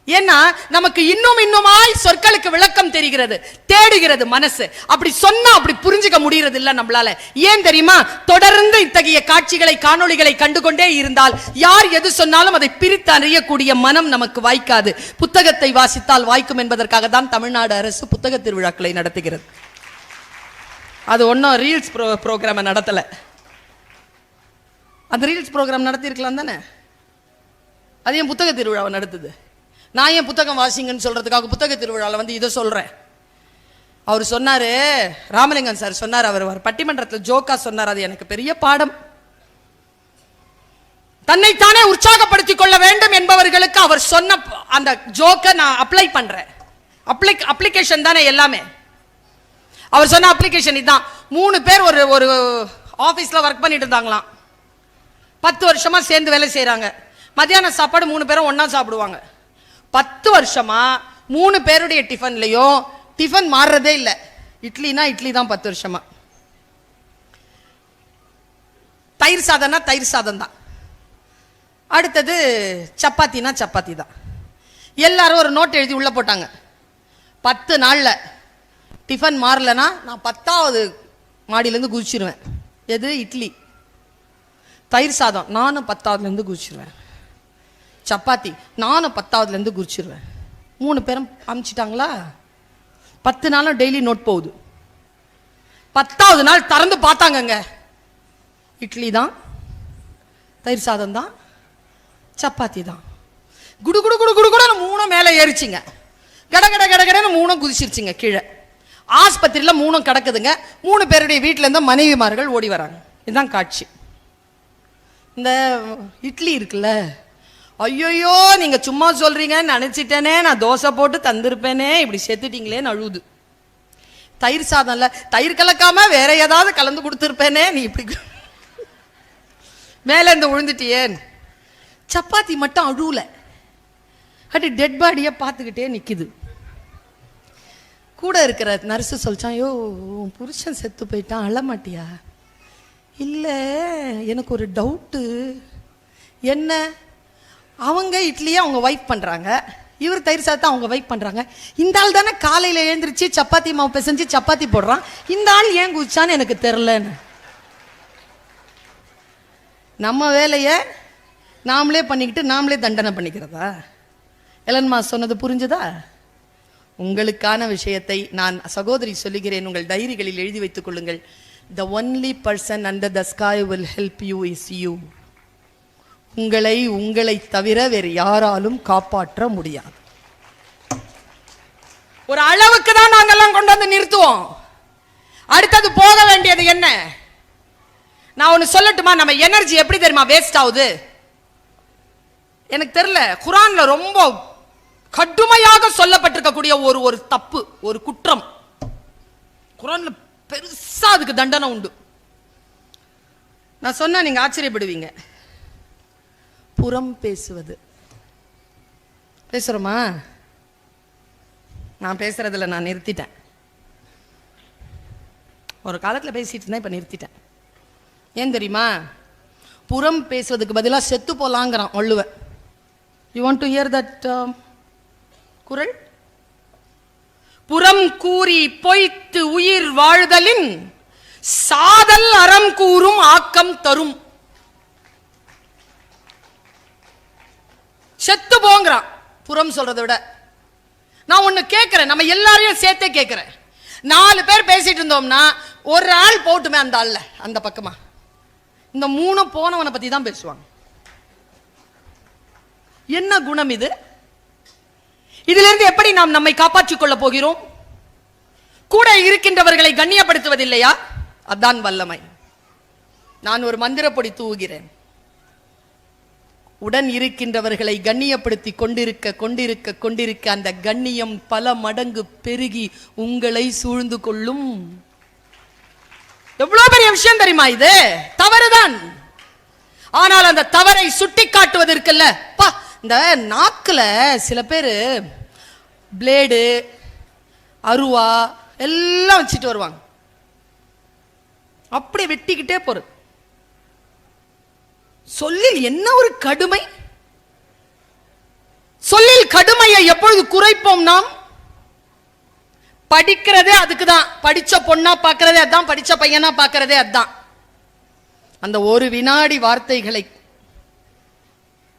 ஏன்னா நமக்கு இன்னுமாய் சொற்களுக்கு விளக்கம் தெரிகிறது, தேடுகிறது மனசு. அப்படி சொன்னா அப்படி புரிஞ்சுக்க முடியறது இல்ல நம்மளால. ஏன் தெரியுமா? தொடர்ந்து இத்தகைய காட்சிகளை, காணொளிகளை கண்டுகொண்டே இருந்தால் யார் எது சொன்னாலும் அதை பிரித்து அறியக்கூடிய மனம் நமக்கு வாய்க்காது. புத்தகத்தை வாசித்தால் வாய்க்கும் என்பதற்காக தான் தமிழ்நாடு அரசு புத்தக திருவிழாக்களை நடத்துகிறது. அது ஒன்றும் ரீல்ஸ் ப்ரோக்ராமை நடத்தலை. அந்த ரீல்ஸ் ப்ரோக்ராம் நடத்தியிருக்கலாம் தானே, அது ஏன் புத்தக திருவிழாவை நடத்துது? நான் ஏன் புத்தகம் வாசிங்கன்னு சொல்கிறதுக்காக புத்தக திருவிழாவில் வந்து இதை சொல்கிறேன். அவர் சொன்னார், ராமலிங்கம் சார் சொன்னார், அவர் பட்டிமன்றத்தில் ஜோக்கா சொன்னார், அது எனக்கு பெரிய பாடம். தன்னைத்தானே உற்சாகப்படுத்திக் கொள்ள வேண்டும் என்பவர்களுக்கு அவர் சொன்ன அந்த ஜோக்கை நான் அப்ளை பண்ணுறேன். அப்ளிகேஷன் தானே எல்லாமே. அவர் சொன்ன அப்ளிகேஷன் இதுதான். 3 பேர் ஒரு ஆஃபீஸில் ஒர்க் பண்ணிட்டு இருந்தாங்களாம். 10 வருஷமா சேர்ந்து வேலை செய்கிறாங்க. மத்தியான சாப்பாடு 3 பேரும் ஒன்றா சாப்பிடுவாங்க. 10 வருஷமா 3 பேருடைய டிஃபன்லையும் டிஃபன் மாறுறதே இல்லை. இட்லினா இட்லி தான் 10 வருஷமா. தயிர் சாதம்னா தயிர் சாதம் தான். அடுத்தது சப்பாத்தினா சப்பாத்தி தான். எல்லாரும் ஒரு நோட் எழுதி உள்ள போட்டாங்க. 10 நாளில் டிஃபன் மாறலன்னா நான் 10வது மாடியிலேருந்து குதிச்சிருவேன். எது? இட்லி. தயிர் சாதம் நானும் 10வதுலேருந்து குதிச்சிருவேன். சப்பாத்தி நானும் 10வதுலேருந்து குதிச்சிருவேன். 3 பேரும் அமிச்சிட்டாங்களா? 10 நாளும் டெய்லி நோட் போகுது. 10வது நாள் திறந்து பார்த்தாங்கங்க, இட்லி தான், தயிர் சாதம் தான், சப்பாத்தி தான். குடு குடு குடு குடு கூட 3 மேலே ஏறிச்சிங்க. கட கட கட கடன்னு 3 குதிச்சிருச்சுங்க கீழே. ஆஸ்பத்திரியில் 3 கிடக்குதுங்க. 3 பேருடைய வீட்டில் இருந்த மனைவிமார்கள் ஓடி வராங்க. இதுதான் காட்சி. இந்த இட்லி இருக்குல்ல, ஐயோயோ நீங்க சும்மா சொல்றீங்கன்னு நினைச்சிட்டேனே, நான் தோசை போட்டு தந்திருப்பேனே, இப்படி செத்துட்டீங்களேன்னு அழுவுது. தயிர் சாதம்ல தயிர் கலக்காம வேற ஏதாவது கலந்து கொடுத்துருப்பேனே, நீ இப்படி மேல இருந்து விழுந்துட்டியேன். சப்பாத்தி மட்டும் அழுவல, அப்படி டெட் பாடியை பார்த்துக்கிட்டே நிக்குது. கூட இருக்கிற நர்ஸு சொல்லிச்சான், ஐயோ புருஷன் செத்து போயிட்டான், அழமாட்டியா? இல்லை எனக்கு ஒரு டவுட்டு. என்ன? அவங்க இட்லியை அவங்க வைப் பண்ணுறாங்க, இவர் தயிர் சாதத்தை அவங்க வைப் பண்ணுறாங்க. இந்த ஆள் தானே காலையில் எழுந்திரிச்சு சப்பாத்தி மாவு பிசைஞ்சு சப்பாத்தி போடுறான், இந்த ஆள் ஏன் குதிச்சான்னு எனக்கு தெரிலன்னு. நம்ம வேலையை நாமளே பண்ணிக்கிட்டு நாமளே தண்டனை பண்ணிக்கிறதா? எலன் மாஸ் சொன்னது புரிஞ்சுதா? உங்களுக்கான விஷயத்தை நான் சகோதரி சொல்லுகிறேன், உங்கள் டைரிகளில் எழுதி வைத்துக் கொள்ளுங்கள். The only person under the sky will help you is you. உங்களை தவிர வேறு யாராலும் காப்பாற்ற முடியாது. ஒரு அளவுக்கு தான் நாங்கெல்லாம் கொண்டு வந்து நிறுத்துவோம். அடுத்தது போக வேண்டியது என்ன? நான் ஒன்னு சொல்லட்டுமா? நம்ம எனர்ஜி எப்படி தெரியுமா வேஸ்ட் ஆகுது? எனக்கு தெரியல, குர்ஆன்ல ரொம்ப கடுமையாக சொல்லப்பட்டிருக்கக்கூடிய ஒரு தப்பு, ஒரு குற்றம் குர்ஆன்ல பெருசா அதுக்கு தண்டனை உண்டு. நான் சொன்னா நீங்க ஆச்சரியப்படுவீங்க. புறம் பேசுவது. பேசுறோமா? நான் பேசுறதுல நான் நிறுத்திட்டேன். ஒரு காலத்தில் பேசிட்டு இருந்தேன், இப்ப நிறுத்திட்டேன். ஏன் தெரியுமா? புறம் பேசுவதுக்கு பதிலாக செத்து போலாங்கிறான் Valluvan. You want to hear that kural? புறம் கூறி பொய்த்து உயிர் வாழ்தலின் சாதல் அறம் கூறும் ஆக்கம் தரும். செத்து போங்கிறான். புறம் சொல்றதை விட நான் ஒண்ணு கேட்கிறேன், நம்ம எல்லாரையும் சேர்த்தே கேட்கிறேன். 4 பேர் பேசிட்டு இருந்தோம்னா ஒரு ஆள் போட்டுமே அந்த ஆள்ல அந்த பக்கமா, இந்த 3 போனவனை பத்தி தான் பேசுவாங்க. என்ன குணம் இது? இதுல இருந்து எப்படி நாம் நம்மை காப்பாற்றிக் கொள்ள போகிறோம்? கூட இருக்கின்றவர்களை கண்ணியப்படுத்துவதில்லையா? அதான் வல்லமை. நான் ஒரு மந்திரப்பொடி தூவுகிறேன். உடன் இருக்கின்றவர்களை கண்ணியப்படுத்தி கொண்டிருக்க கொண்டிருக்க கொண்டிருக்க அந்த கண்ணியம் பல மடங்கு பெருகி உங்களை சூழ்ந்து கொள்ளும். எவ்வளவு பெரிய விஷயம் தெரியுமா? இது தவறுதான். ஆனால் அந்த தவறை சுட்டி காட்டுவதற்குல்ல, இந்த நாக்குல சில பேர் பிளேடு அருவா எல்லாம் வச்சுட்டு வருவாங்க. அப்படி வெட்டிக்கிட்டே போறது. சொல்லில் என்ன ஒரு கடுமை! சொல்லில் கடுமையை எப்பொழுது குறைப்போம்? நாம் படிக்கிறதே அதுக்குதான். படிச்ச பொண்ணா பார்க்கிறதே அதான், படிச்ச பையனா பார்க்கிறதே அதான். அந்த ஒரு வினாடி வார்த்தைகளை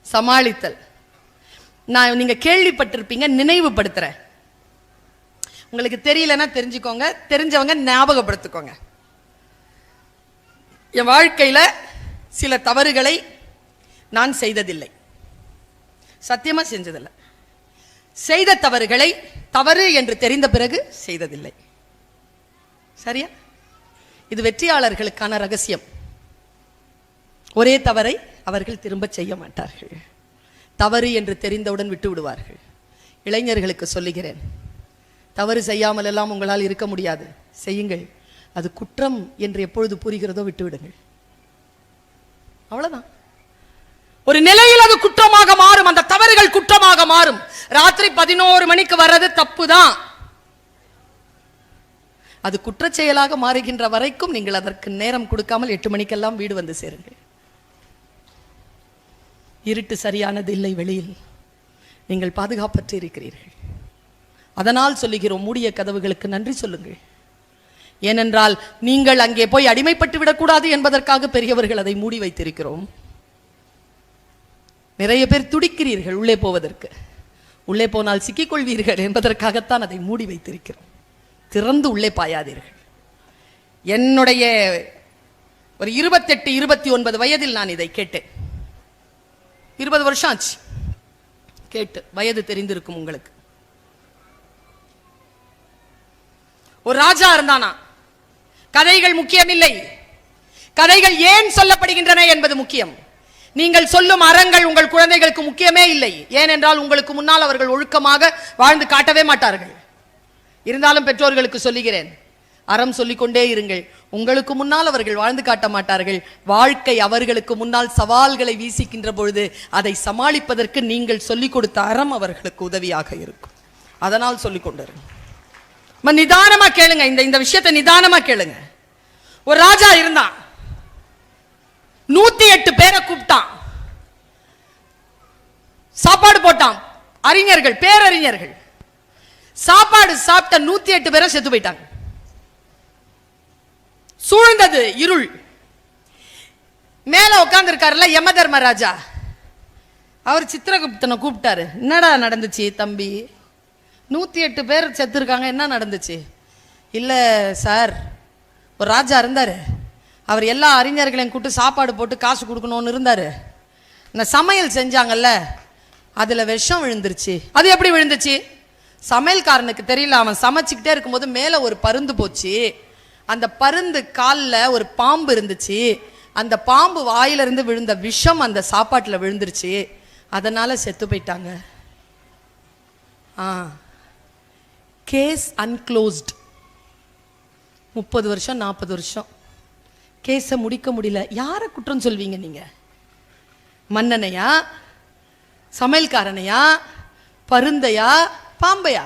சமாளித்தல். நான் நீங்க கேள்விப்பட்டிருப்பீங்க, நினைவுபடுத்துறேன். உங்களுக்கு தெரியலன்னா தெரிஞ்சுக்கோங்க, தெரிஞ்சவங்க ஞாபகப்படுத்திக்கோங்க. என் வாழ்க்கையில சில தவறுகளை நான் செய்ததில்லை, சத்தியமா செஞ்சதில்லை. செய்த தவறுகளை தவறு என்று தெரிந்த பிறகு செய்ததில்லை. சரியா? இது வெற்றியாளர்களுக்கான ரகசியம். ஒரே தவறை அவர்கள் திரும்ப செய்ய மாட்டார்கள். தவறு என்று தெரிந்தவுடன் விட்டு விடுவார்கள். இளைஞர்களுக்கு சொல்லுகிறேன், தவறு செய்யாமல் எல்லாம் உங்களால் இருக்க முடியாது. செய்யுங்கள். அது குற்றம் என்று எப்பொழுது புரிகிறதோ விட்டுவிடுங்கள். அவ்வளவுதான். ஒரு நிலையில் அது குற்றமாக மாறும். அந்த தவறுகள் குற்றமாக மாறும். ராத்திரி 11 மணிக்கு வர்றது தப்பு தான். அது குற்றச் செயலாக மாறுகின்ற வரைக்கும் நீங்கள் அதற்கு நேரம் கொடுக்காமல் 8 மணிக்கெல்லாம் வீடு வந்து சேருங்கள். இருட்டு சரியானது இல்லை. வெளியில் நீங்கள் பாதுகாப்பற்று இருக்கிறீர்கள். அதனால் சொல்லுகிறோம், மூடிய கதவுகளுக்கு நன்றி சொல்லுங்கள். ஏனென்றால் நீங்கள் அங்கே போய் அடிமைப்பட்டு விடக்கூடாது என்பதற்காக பெரியவர்கள் அதை மூடி வைத்திருக்கிறோம். நிறைய பேர் துடிக்கிறீர்கள் உள்ளே போவதற்கு. உள்ளே போனால் சிக்கிக்கொள்வீர்கள் என்பதற்காகத்தான் அதை மூடி வைத்திருக்கிறோம். திறந்து உள்ளே பாயாதீர்கள். என்னுடைய ஒரு 28, 29 வயதில் நான் இதை கேட்டேன். 20 வருஷம் ஆச்சு கேட்டு. வயது தெரிந்திருக்கும் உங்களுக்கு. ஒரு ராஜா இருந்தானா. கதைகள் முக்கியமில்லை, கதைகள் ஏன் சொல்லப்படுகின்றன என்பது முக்கியம். நீங்கள் சொல்லும் அறங்கள் உங்கள் குழந்தைகளுக்கு முக்கியமே இல்லை. ஏனென்றால் உங்களுக்கு முன்னால் அவர்கள் ஒழுக்கமாக வாழ்ந்து காட்டவே மாட்டார்கள். இருந்தாலும் பெற்றோர்களுக்கு சொல்லுகிறேன், அறம் சொல்லிக்கொண்டே இருங்கள். உங்களுக்கு முன்னால் அவர்கள் வாழ்ந்து காட்ட மாட்டார்கள். வாழ்க்கை அவர்களுக்கு முன்னால் சவால்களை வீசிக்கின்ற பொழுது அதை சமாளிப்பதற்கு நீங்கள் சொல்லிக் கொடுத்த அறம் அவர்களுக்கு உதவியாக இருக்கும். அதனால் சொல்லிக் கொண்டு நிதானமா கேளுங்க. இந்த விஷயத்தை நிதானமா கேளுங்க. ஒரு ராஜா இருந்தான். 108 பேரை கூப்பிட்டான். சாப்பாடு போட்டான். அறிஞர்கள், பேரறிஞர்கள். சாப்பாடு சாப்பிட்ட 108 பேரை செத்து போயிட்டாங்க. சூழ்ந்தது இருள். மேல உட்கார்ந்து இருக்காருல்ல யம தர்மராஜா, அவர் சித்திரகுப்தனை கூப்பிட்டாரு. என்னடா நடந்துச்சு தம்பி? 108 பேர் செத்து இருக்காங்க, என்ன நடந்துச்சு? இல்ல சார், ஒரு ராஜா இருந்தாரு. அவர் எல்லா அறிஞர்களையும் கூப்பிட்டு சாப்பாடு போட்டு காசு கொடுக்கணும்னு இருந்தாரு. இந்த சமையல் செஞ்சாங்கல்ல, அதுல விஷம் விழுந்துருச்சு. அது எப்படி விழுந்துச்சு? சமையல்காரனுக்கு தெரியல. அவன் சமைச்சுக்கிட்டே இருக்கும்போது மேல ஒரு பருந்து போச்சு. அந்த பருந்து காலில் ஒரு பாம்பு இருந்துச்சு. அந்த பாம்பு வாயிலிருந்து விழுந்த விஷம் அந்த சாப்பாட்டில் விழுந்துருச்சு. அதனால செத்து போயிட்டாங்க. கேஸ் அன்க்ளோஸ்ட். 30 வருஷம் 40 வருஷம் கேஸை முடிக்க முடியல. யாரை குற்றம் சொல்வீங்க நீங்க? மன்னனையா, சமையல்காரனையா, பருந்தையா, பாம்பையா,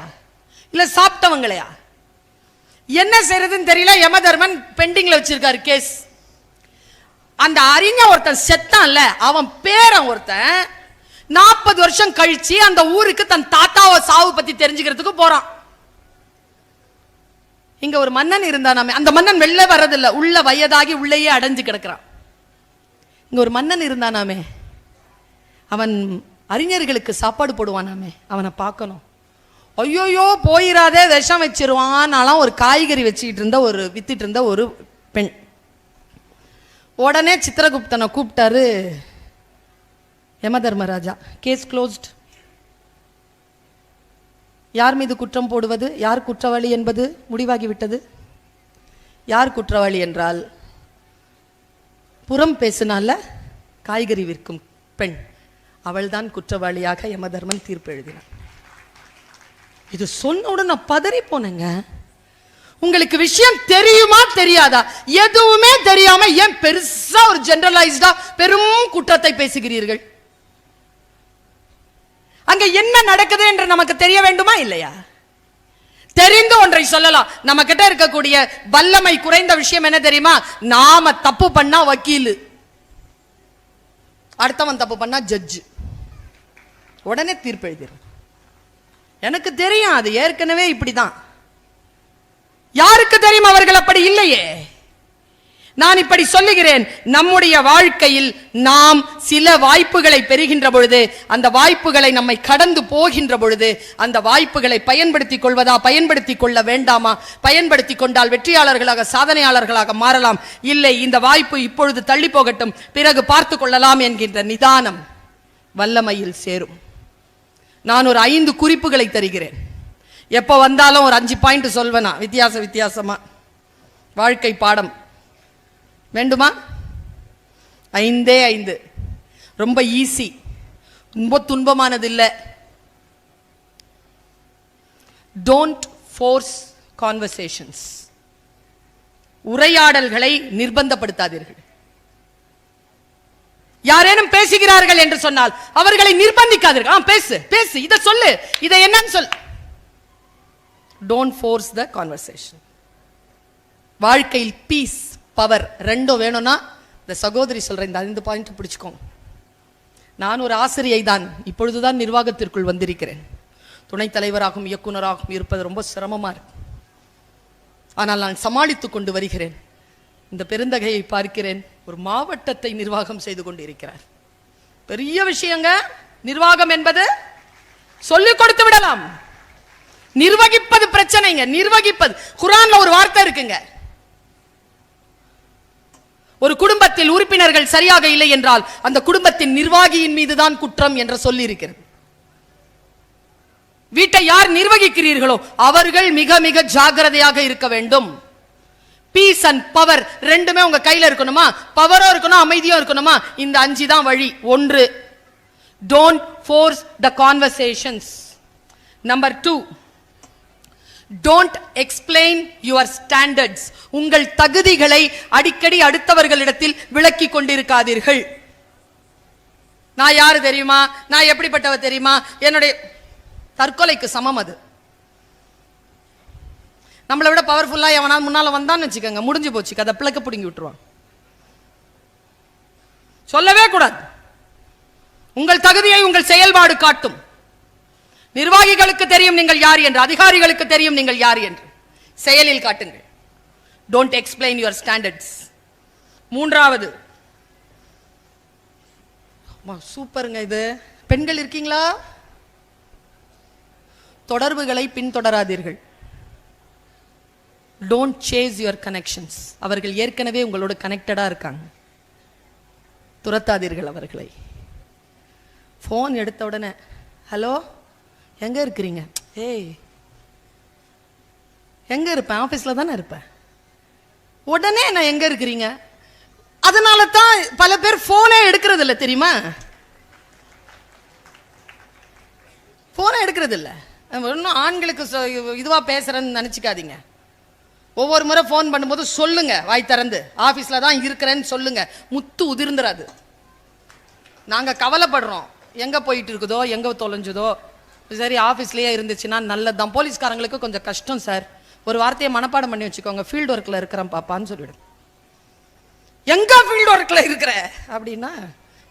இல்ல சாப்பிட்டவங்களையா? என்ன செய்யறதுன்னு தெரியல. யமதர்மன் பெண்டிங்ல வச்சிருக்காரு கேஸ். அந்த அறிஞர் ஒருத்தன் செத்தான்ல, அவன் பேரன் ஒருத்தன் 40 வருஷம் கழிச்சு அந்த ஊருக்கு தன் தாத்தாவை சாவு பத்தி தெரிஞ்சுக்கிறதுக்கு போறான். இங்க ஒரு மன்னன் இருந்தானாமே, அந்த மன்னன் வெளில வர்றதில்ல, உள்ள வயதாகி உள்ளேயே அடைஞ்சு கிடக்கிறான். இங்க ஒரு மன்னன் இருந்தானாமே, அவன் அறிஞர்களுக்கு சாப்பாடு போடுவானாமே, அவனை பார்க்கணும். ஐயோயோ போயிடாதே விஷம் வச்சிருவான்னாலாம் ஒரு காய்கறி வச்சுக்கிட்டு இருந்த ஒரு வித்துட்டு இருந்த ஒரு பெண். உடனே சித்திரகுப்தனை கூப்பிட்டாரு யமதர்மராஜா. Case closed. யார் மீது குற்றம் போடுவது, யார் குற்றவாளி என்பது முடிவாகிவிட்டது. யார் குற்றவாளி என்றால் புறம் பேசினால காய்கறி விற்கும் பெண், அவள்தான் குற்றவாளியாக யமதர்மன் தீர்ப்பு எழுதினார். இது சொன்ன உடனே நான் பதறி போனேங்க. உங்களுக்கு விஷயம் தெரியுமா தெரியாதா? எதுவுமே தெரியாம ஏன் பெருசா ஒரு ஜெனரலைஸ்டா பெரும் குற்றத்தை பேசுகிறீர்கள்? அங்க என்ன நடக்குது என்று நமக்கு தெரிய வேண்டுமா இல்லையா? தெரிந்து ஒன்றை சொல்லலாம். நம்ம கிட்ட இருக்கக்கூடிய வல்லமை குறைந்த விஷயம் என்ன தெரியுமா? நாம தப்பு பண்ணா வக்கீல், அடுத்தவன் தப்பு பண்ணா ஜட்ஜ், உடனே தீர்ப்பு எழுதிடும். எனக்கு தெரியும் அது ஏற்கனவே இப்படிதான். யாருக்கு தெரியும் அவர்கள் அப்படி இல்லையே. நான் இப்படி சொல்லுகிறேன், நம்முடைய வாழ்க்கையில் நாம் சில வாய்ப்புகளை பெறுகின்ற பொழுது, அந்த வாய்ப்புகளை நம்மை கடந்து போகின்ற பொழுது, அந்த வாய்ப்புகளை பயன்படுத்திக் கொள்வதா பயன்படுத்திக் கொள்ள வேண்டாமா? பயன்படுத்தி கொண்டால் வெற்றியாளர்களாக சாதனையாளர்களாக மாறலாம். இல்லை, இந்த வாய்ப்பு இப்பொழுது தள்ளி போகட்டும், பிறகு பார்த்து கொள்ளலாம் என்கின்ற நிதானம் வல்லமையில் சேரும். நான் ஒரு 5 குறிப்புகளை தருகிறேன். எப்போ வந்தாலும் ஒரு 5 பாயிண்ட் சொல்வேனா, வித்தியாசமா வாழ்க்கை பாடம் வேண்டுமா? 5 ரொம்ப ஈஸி, ரொம்ப துன்பமானது இல்லை. Don't force conversations. உரையாடல்களை நிர்பந்தப்படுத்தாதீர்கள். யாரேனும் பேசுகிறார்கள் என்று சொன்னால் அவர்களை நிர்பந்திக்காதீர்கள். பேசு பேசு, இதை சொல்லு, இதை என்னன்னு சொல். Don't force the conversation. வாழ்க்கையில் பீஸ், பவர் ரெண்டும் வேணும்னா இந்த சகோதரி சொல்ற இந்த 5 பாயிண்ட் பிடிச்சுக்கோங்க. நான் ஒரு ஆசிரியை தான், இப்பொழுதுதான் நிர்வாகத்திற்குள் வந்திருக்கிறேன். துணைத் தலைவராகவும் இயக்குனராகவும் இருப்பது ரொம்ப சிரமமா இருக்கு. ஆனால் நான் சமாளித்துக் கொண்டு வருகிறேன். இந்த பெருந்தகையை பார்க்கிறேன், ஒரு மாவட்டத்தை நிர்வாகம் செய்து கொண்டு இருக்கிறார். பெரிய விஷயங்க. நிர்வாகம் என்பது சொல்லிக் கொடுத்து விடலாம், நிர்வகிப்பது பிரச்சனைங்க. நிர்வகிப்பது, குர்ஆன்ல ஒரு வார்த்தை இருக்குங்க, ஒரு குடும்பத்தில் உறுப்பினர்கள் சரியாக இல்லை என்றால் அந்த குடும்பத்தின் நிர்வாகியின் மீதுதான் குற்றம் என்று சொல்லி இருக்கிறது. வீட்டை யார் நிர்வகிக்கிறீர்களோ அவர்கள் மிக மிக ஜாக்கிரதையாக இருக்க வேண்டும். பீஸ் அண்ட் பவர் ரெண்டுமே உங்க கையில இருக்கணுமா? பவரும் இருக்கணும், அமைதியும் இருக்கணுமா? இந்த 5 தான் வழி. 1, don't force the conversations. Number 2, don't explain your standards. உங்கள் தகுதிகளை அடிக்கடி அடுத்தவர்களிடத்தில் விளக்கி கொண்டிருக்காதீர்கள். நான் யாரு தெரியுமா, நான் எப்படிப்பட்டவர் தெரியுமா, என்னுடைய தற்கொலைக்கு சமம் அது. நம்மளை விட பவர்ஃபுல்லா எவனா முன்னால வந்தான்னு வச்சுக்கோங்க, முடிஞ்சு போச்சு கதை, பிளக்க பிடுங்கி விட்டுருவான். சொல்லவே கூடாது. உங்கள் தகுதியை உங்கள் செயல்பாடு காட்டும். நிர்வாகிகளுக்கு தெரியும் நீங்கள் யார் என்று, அதிகாரிகளுக்கு தெரியும் நீங்கள் யார் என்று. செயலில் காட்டுங்கள். Don't explain your standards. 3வது, சூப்பருங்க இது. பெண்கள் இருக்கீங்களா? தொடர்புகளை பின்தொடராதீர்கள். Don't chase your connections. அவர்கள் ஏற்கனவே உங்களோட கனெக்டடா இருக்காங்க, துரத்தாதீர்கள் அவர்களை. போன் எடுத்த உடனே ஹலோ எங்க இருக்கிறீங்க? ஏய் எங்க இருப்பேன்? ஆபீஸ்ல தானே இருப்பேன். உடனே நான் எங்க இருக்கிறீங்க? அதனால தான் பல பேர் போனே எடுக்கிறது இல்லை தெரியுமா? போனே எடுக்கிறது இல்லை. இன்னும் ஆண்களுக்கு இதுவா பேசுறேன்னு நினைச்சுக்காதீங்க. ஒவ்வொரு முறை போன் பண்ணும்போது சொல்லுங்க, வாய் திறந்து ஆபீஸ்ல தான் இருக்கிறேன்னு சொல்லுங்க. முத்து உதிர்ந்துராது. நாங்க கவலைப்படுறோம், எங்க போயிட்டு இருக்குதோ, எங்க தொலைஞ்சதோ. சரி, ஆஃபீஸ்லேயே இருந்துச்சுன்னா நல்லதுதான். போலீஸ்காரங்களுக்கு கொஞ்சம் கஷ்டம் சார், ஒரு வார்த்தையை மனப்பாடம் பண்ணி வச்சுக்கோங்க, ஃபீல்டு ஒர்க்கில் இருக்கிறேன் பாப்பான்னு சொல்லிவிடும். எங்க ஃபீல்டு ஒர்க்கில் இருக்கிற அப்படின்னா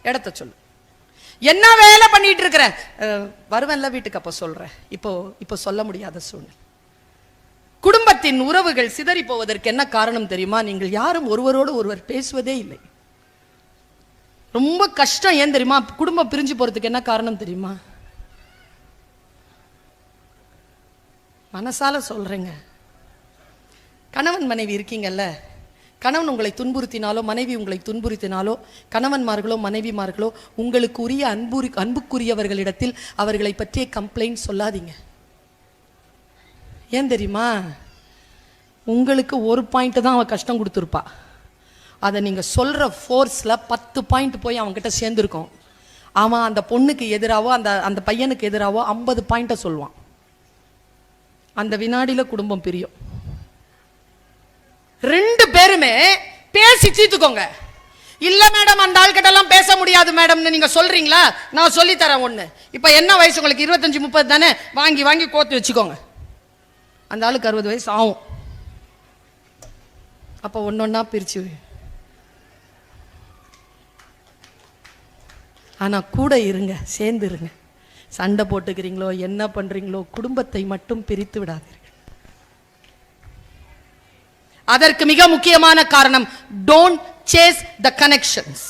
இடத்த சொல்லு. என்ன வேலை பண்ணிட்டு இருக்கிற? வருவேன்ல வீட்டுக்கு, அப்போ சொல்கிறேன். இப்போ சொல்ல முடியாத சூழ்நிலை. குடும்பத்தின் உறவுகள் சிதறி போவதற்கு என்ன காரணம் தெரியுமா? நீங்கள் யாரும் ஒருவரோடு ஒருவர் பேசுவதே இல்லை. ரொம்ப கஷ்டம். ஏன் தெரியுமா? குடும்பம் பிரிஞ்சு போறதுக்கு என்ன காரணம் தெரியுமா? மனசால சொல்றேங்க, கணவன் மனைவி இருக்கீங்கல்ல, கணவன் உங்களை துன்புறுத்தினாலோ மனைவி உங்களை துன்புறுத்தினாலோ, கணவன்மார்களோ மனைவிமார்களோ உங்களுக்கு உரிய அன்புக்குரியவர்களிடத்தில் அவர்களை பற்றிய கம்ப்ளைண்ட் சொல்லாதீங்க. ஏன் தெரியுமா? உங்களுக்கு ஒரு பாயிண்ட் தான் அவன் கஷ்டம் கொடுத்துருப்பா, அதை நீங்கள் சொல்கிற ஃபோர்ஸில் 10 பாயிண்ட் போய் அவன்கிட்ட சேர்ந்துருக்கோம். அவன் அந்த பொண்ணுக்கு எதிராவோ அந்த பையனுக்கு எதிராவோ 50 பாயிண்ட்டை சொல்லுவான். அந்த வினாடியில் குடும்பம் பிரியும். 2 பேருமே பேசி தீர்த்துக்கோங்க. இல்ல மேடம் அந்த ஆள் கிட்ட எல்லாம் பேச முடியாது மேடம்னு நீங்க சொல்றீங்களா? நான் சொல்லி தரேன் ஒண்ணு. இப்ப என்ன வயசு உங்களுக்கு? 25-30 தானே? வாங்கி வாங்கி கோத்து வச்சுக்கோங்க. அந்த ஆளுக்கு 60 வயசு ஆகும். அப்ப ஒன்னொன்னா பிரிச்சு, ஆனா கூட இருங்க, சேர்ந்து இருங்க. சண்டை போட்டுக்கிறீங்களோ என்ன பண்றீங்களோ, குடும்பத்தை மட்டும் பிரித்து விடாதீர்கள். அதற்கு மிக முக்கியமான காரணம், டோன்ட் சேஸ் த கனெக்ஷன்ஸ்.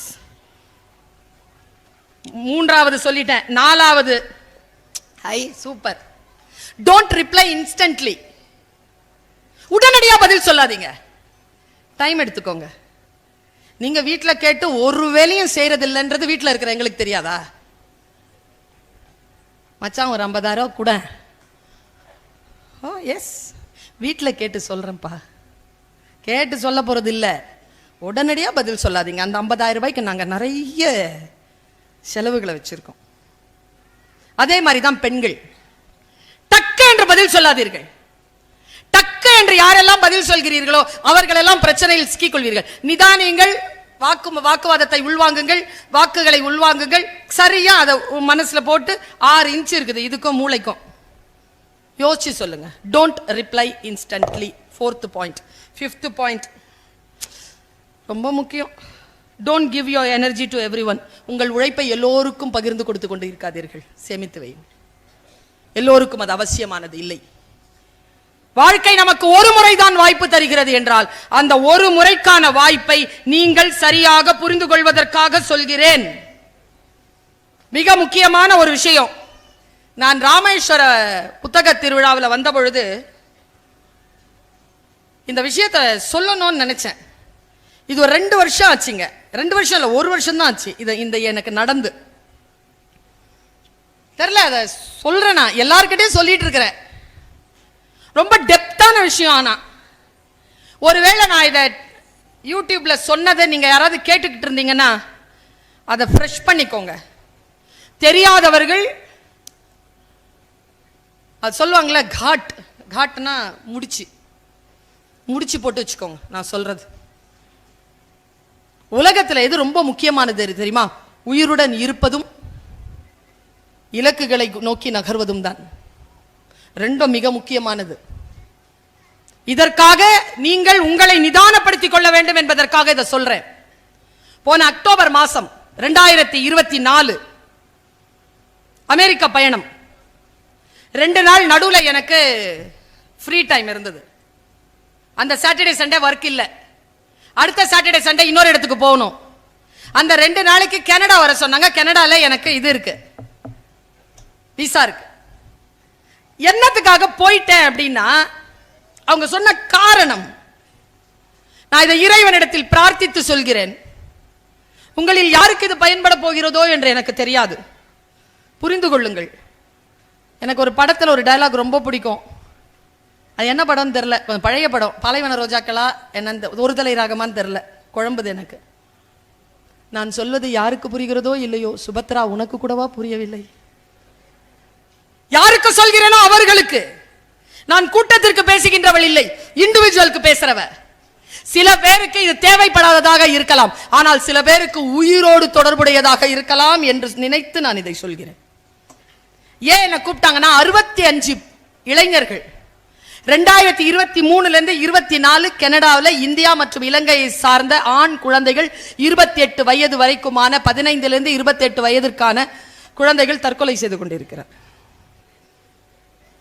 3வது சொல்லிட்டேன். 4வது, high super, don't reply instantly. உடனடியா பதில் சொல்லாதீங்க, டைம் எடுத்துக்கோங்க. நீங்க வீட்டில் கேட்டு ஒரு வேலையும் செய்யறது இல்லைன்றது வீட்டில் இருக்கிற எங்களுக்கு தெரியாதா? மச்சான் ஒரு 50,000 கூட. ஓ எஸ், வீட்டில் கேட்டு சொல்றேன்ப்பா. கேட்டு சொல்ல போறது இல்லை, உடனடியாக பதில் சொல்லாதீங்க. அந்த 50,000 ரூபாய்க்கு நாங்கள் நிறைய செலவுகளை வச்சிருக்கோம். அதே மாதிரி தான் பெண்கள், டக்கு என்று பதில் சொல்லாதீர்கள். டக்கு என்று யாரெல்லாம் பதில் சொல்கிறீர்களோ அவர்களெல்லாம் பிரச்சனையில் சிக்கிக்கொள்வீர்கள். நிதானியுங்கள், வாக்குவாதத்தை உள்வாங்குங்கள், வாக்குகளை உள்வாங்குங்கள். சரியா அதை மனசுல போட்டு 6 இன்ச் இருக்குது இதுக்கும் மூளைக்கும், யோசிச்சு சொல்லுங்க. Don't reply instantly. 4th point. 5th point ரொம்ப முக்கியம். Don't give your energy to everyone. உங்கள் உழைப்பை எல்லோருக்கும் பகிர்ந்து கொடுத்து கொண்டு இருக்காதீர்கள், சேமித்து வையுங்கள். எல்லோருக்கும் அது அவசியமானது இல்லை. வாழ்க்கை நமக்கு ஒரு முறைதான் வாய்ப்பு தருகிறது என்றால் அந்த ஒரு முறைக்கான வாய்ப்பை நீங்கள் சரியாக புரிந்து கொள்வதற்காக சொல்கிறேன். மிக முக்கியமான ஒரு விஷயம். நான் ராமேஸ்வர புத்தக திருவிழாவில் வந்த பொழுது இந்த விஷயத்தை சொல்லணும்னு நினைச்சேன். இது ஒரு 2 வருஷம் ஆச்சுங்க. 2 வருஷம் இல்லை, 1 வருஷம் தான் ஆச்சு இந்த எனக்கு நடந்து. தெரியல, அதை சொல்றேன், நான் எல்லார்கிட்டையும் சொல்லிட்டு இருக்கிறேன். ரொம்ப டெப்தான விஷயம். ஆனா ஒருவேளை நான் இதை யூடியூப்ல சொன்னதை நீங்க யாராவது கேட்டுக்கிட்டு இருந்தீங்கன்னா அதை ஃப்ரெஷ் பண்ணிக்கோங்க. தெரியாதவர்கள் அது சொல்லுவாங்களே, காட்னா முடிச்சு போட்டு வச்சுக்கோங்க. நான் சொல்றது உலகத்தில் எது ரொம்ப முக்கியமானது தெரியுமா? உயிருடன் இருப்பதும் இலக்குகளை நோக்கி நகர்வதும் தான். 2 மிக முக்கியமானது. இதற்காக நீங்கள் உங்களை நிதானப்படுத்திக் கொள்ள வேண்டும் என்பதற்காக இதை சொல்றேன். போன அக்டோபர் மாசம் 2024 அமெரிக்கா பயணம். 2 நாள் நடுவில் எனக்கு ஃப்ரீ டைம் இருந்தது. அந்த சாட்டர்டே சண்டே ஒர்க் இல்லை. அடுத்த சாட்டர்டே சண்டே இன்னொரு இடத்துக்கு போகணும். அந்த 2 நாளைக்கு கனடா வர சொன்னாங்க. கனடால எனக்கு இது இருக்கு, விசா இருக்கு. என்னத்துக்காக போயிட்டேன் அப்படின்னா, அவங்க சொன்ன காரணம், நான் இதை இறைவனிடத்தில் பிரார்த்தித்து சொல்கிறேன். உங்களில் யாருக்கு இது பயன்பட போகிறதோ என்று எனக்கு தெரியாது, புரிந்து கொள்ளுங்கள். எனக்கு ஒரு படத்தில் ஒரு டயலாக் ரொம்ப பிடிக்கும். அது என்ன படம்னு தெரில, பழைய படம், பாலைவன ரோஜாக்களா என்ன ஒரு தலை ராகமான்னு தெரில, குழம்புது எனக்கு. நான் சொல்வது யாருக்கு புரிகிறதோ இல்லையோ, சுபத்ரா உனக்கு கூடவா புரியவில்லை? யாருக்கு சொல்கிறேனோ அவர்களுக்கு. நான் கூட்டத்திற்கு பேசுகின்றவள் இல்லை, இண்டிவிஜுவலுக்கு பேசுறவ. சில பேருக்கு இது தேவைப்படாததாக இருக்கலாம், ஆனால் சில பேருக்கு உயிரோடு தொடர்புடையதாக இருக்கலாம் என்று நினைத்து நான் இதை சொல்கிறேன். ஏன் என்ன கூப்பிட்டாங்கன்னா, 65 இளைஞர்கள் 2023 24 கனடாவில் இந்தியா மற்றும் இலங்கையை சார்ந்த ஆண் குழந்தைகள் 28 வயது வரைக்குமான 15 28 வயதிற்கான குழந்தைகள் தற்கொலை செய்து கொண்டிருக்கிறார்.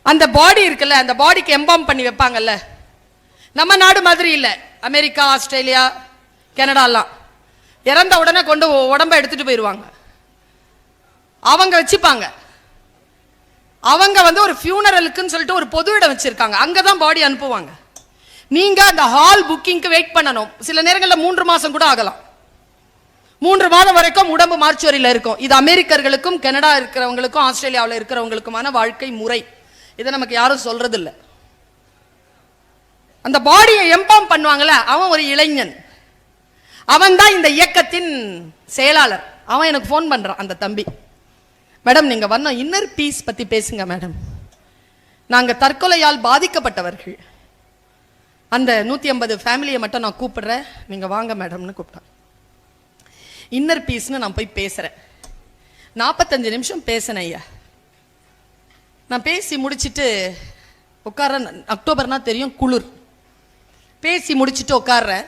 அந்த பாடி இருக்குல்ல, அந்த பாடிக்கு எம்பாம் பண்ணி வைப்பாங்கல்ல, நம்ம நாடு மாதிரி இல்லை, அமெரிக்கா, ஆஸ்திரேலியா, கனடாலாம் இறந்த உடனே கொண்டு உடம்ப எடுத்துட்டு போயிடுவாங்க. அவங்க வச்சுப்பாங்க. அவங்க வந்து ஒரு ஃபியூனரலுக்குன்னு சொல்லிட்டு ஒரு பொது இடம் வச்சிருக்காங்க, அங்கதான் பாடி அனுப்புவாங்க. நீங்க அந்த ஹால் புக்கிங்க்கு வெயிட் பண்ணணும். சில நேரங்களில் 3 மாசம் கூட ஆகலாம். 3 மாதம் வரைக்கும் உடம்பு மார்ச்சுவரியில் இருக்கும். இது அமெரிக்கர்களுக்கும் கனடா இருக்கிறவங்களுக்கும் ஆஸ்திரேலியாவில் இருக்கிறவங்களுக்குமான வாழ்க்கை முறை. இதை நமக்கு யாரும் சொல்றது இல்லை. அந்த பாடியை எம்பாம் பண்ணுவாங்கல்ல, அவன் ஒரு இளைஞன். அவன் தான் இந்த இயக்கத்தின் செயலாளர். அவன் எனக்கு ஃபோன் பண்றான், அந்த தம்பி. மேடம் நீங்க வரணும், இன்னர் பீஸ் பத்தி பேசுங்க மேடம். நாங்க தற்கொலையால் பாதிக்கப்பட்டவர்கள். அந்த 150 ஃபேமிலியை மட்டும் நான் கூப்பிடுறேன், நீங்க வாங்க மேடம்னு கூப்பிட்டான். இன்னர் பீஸ்னு நான் போய் பேசுறேன். 45 நிமிஷம் பேசினேன் ஐயா. நான் பேசி முடிச்சுட்டு உட்கார, அக்டோபர்னா தெரியும், குளிர். பேசி முடிச்சுட்டு உட்கார்றேன்.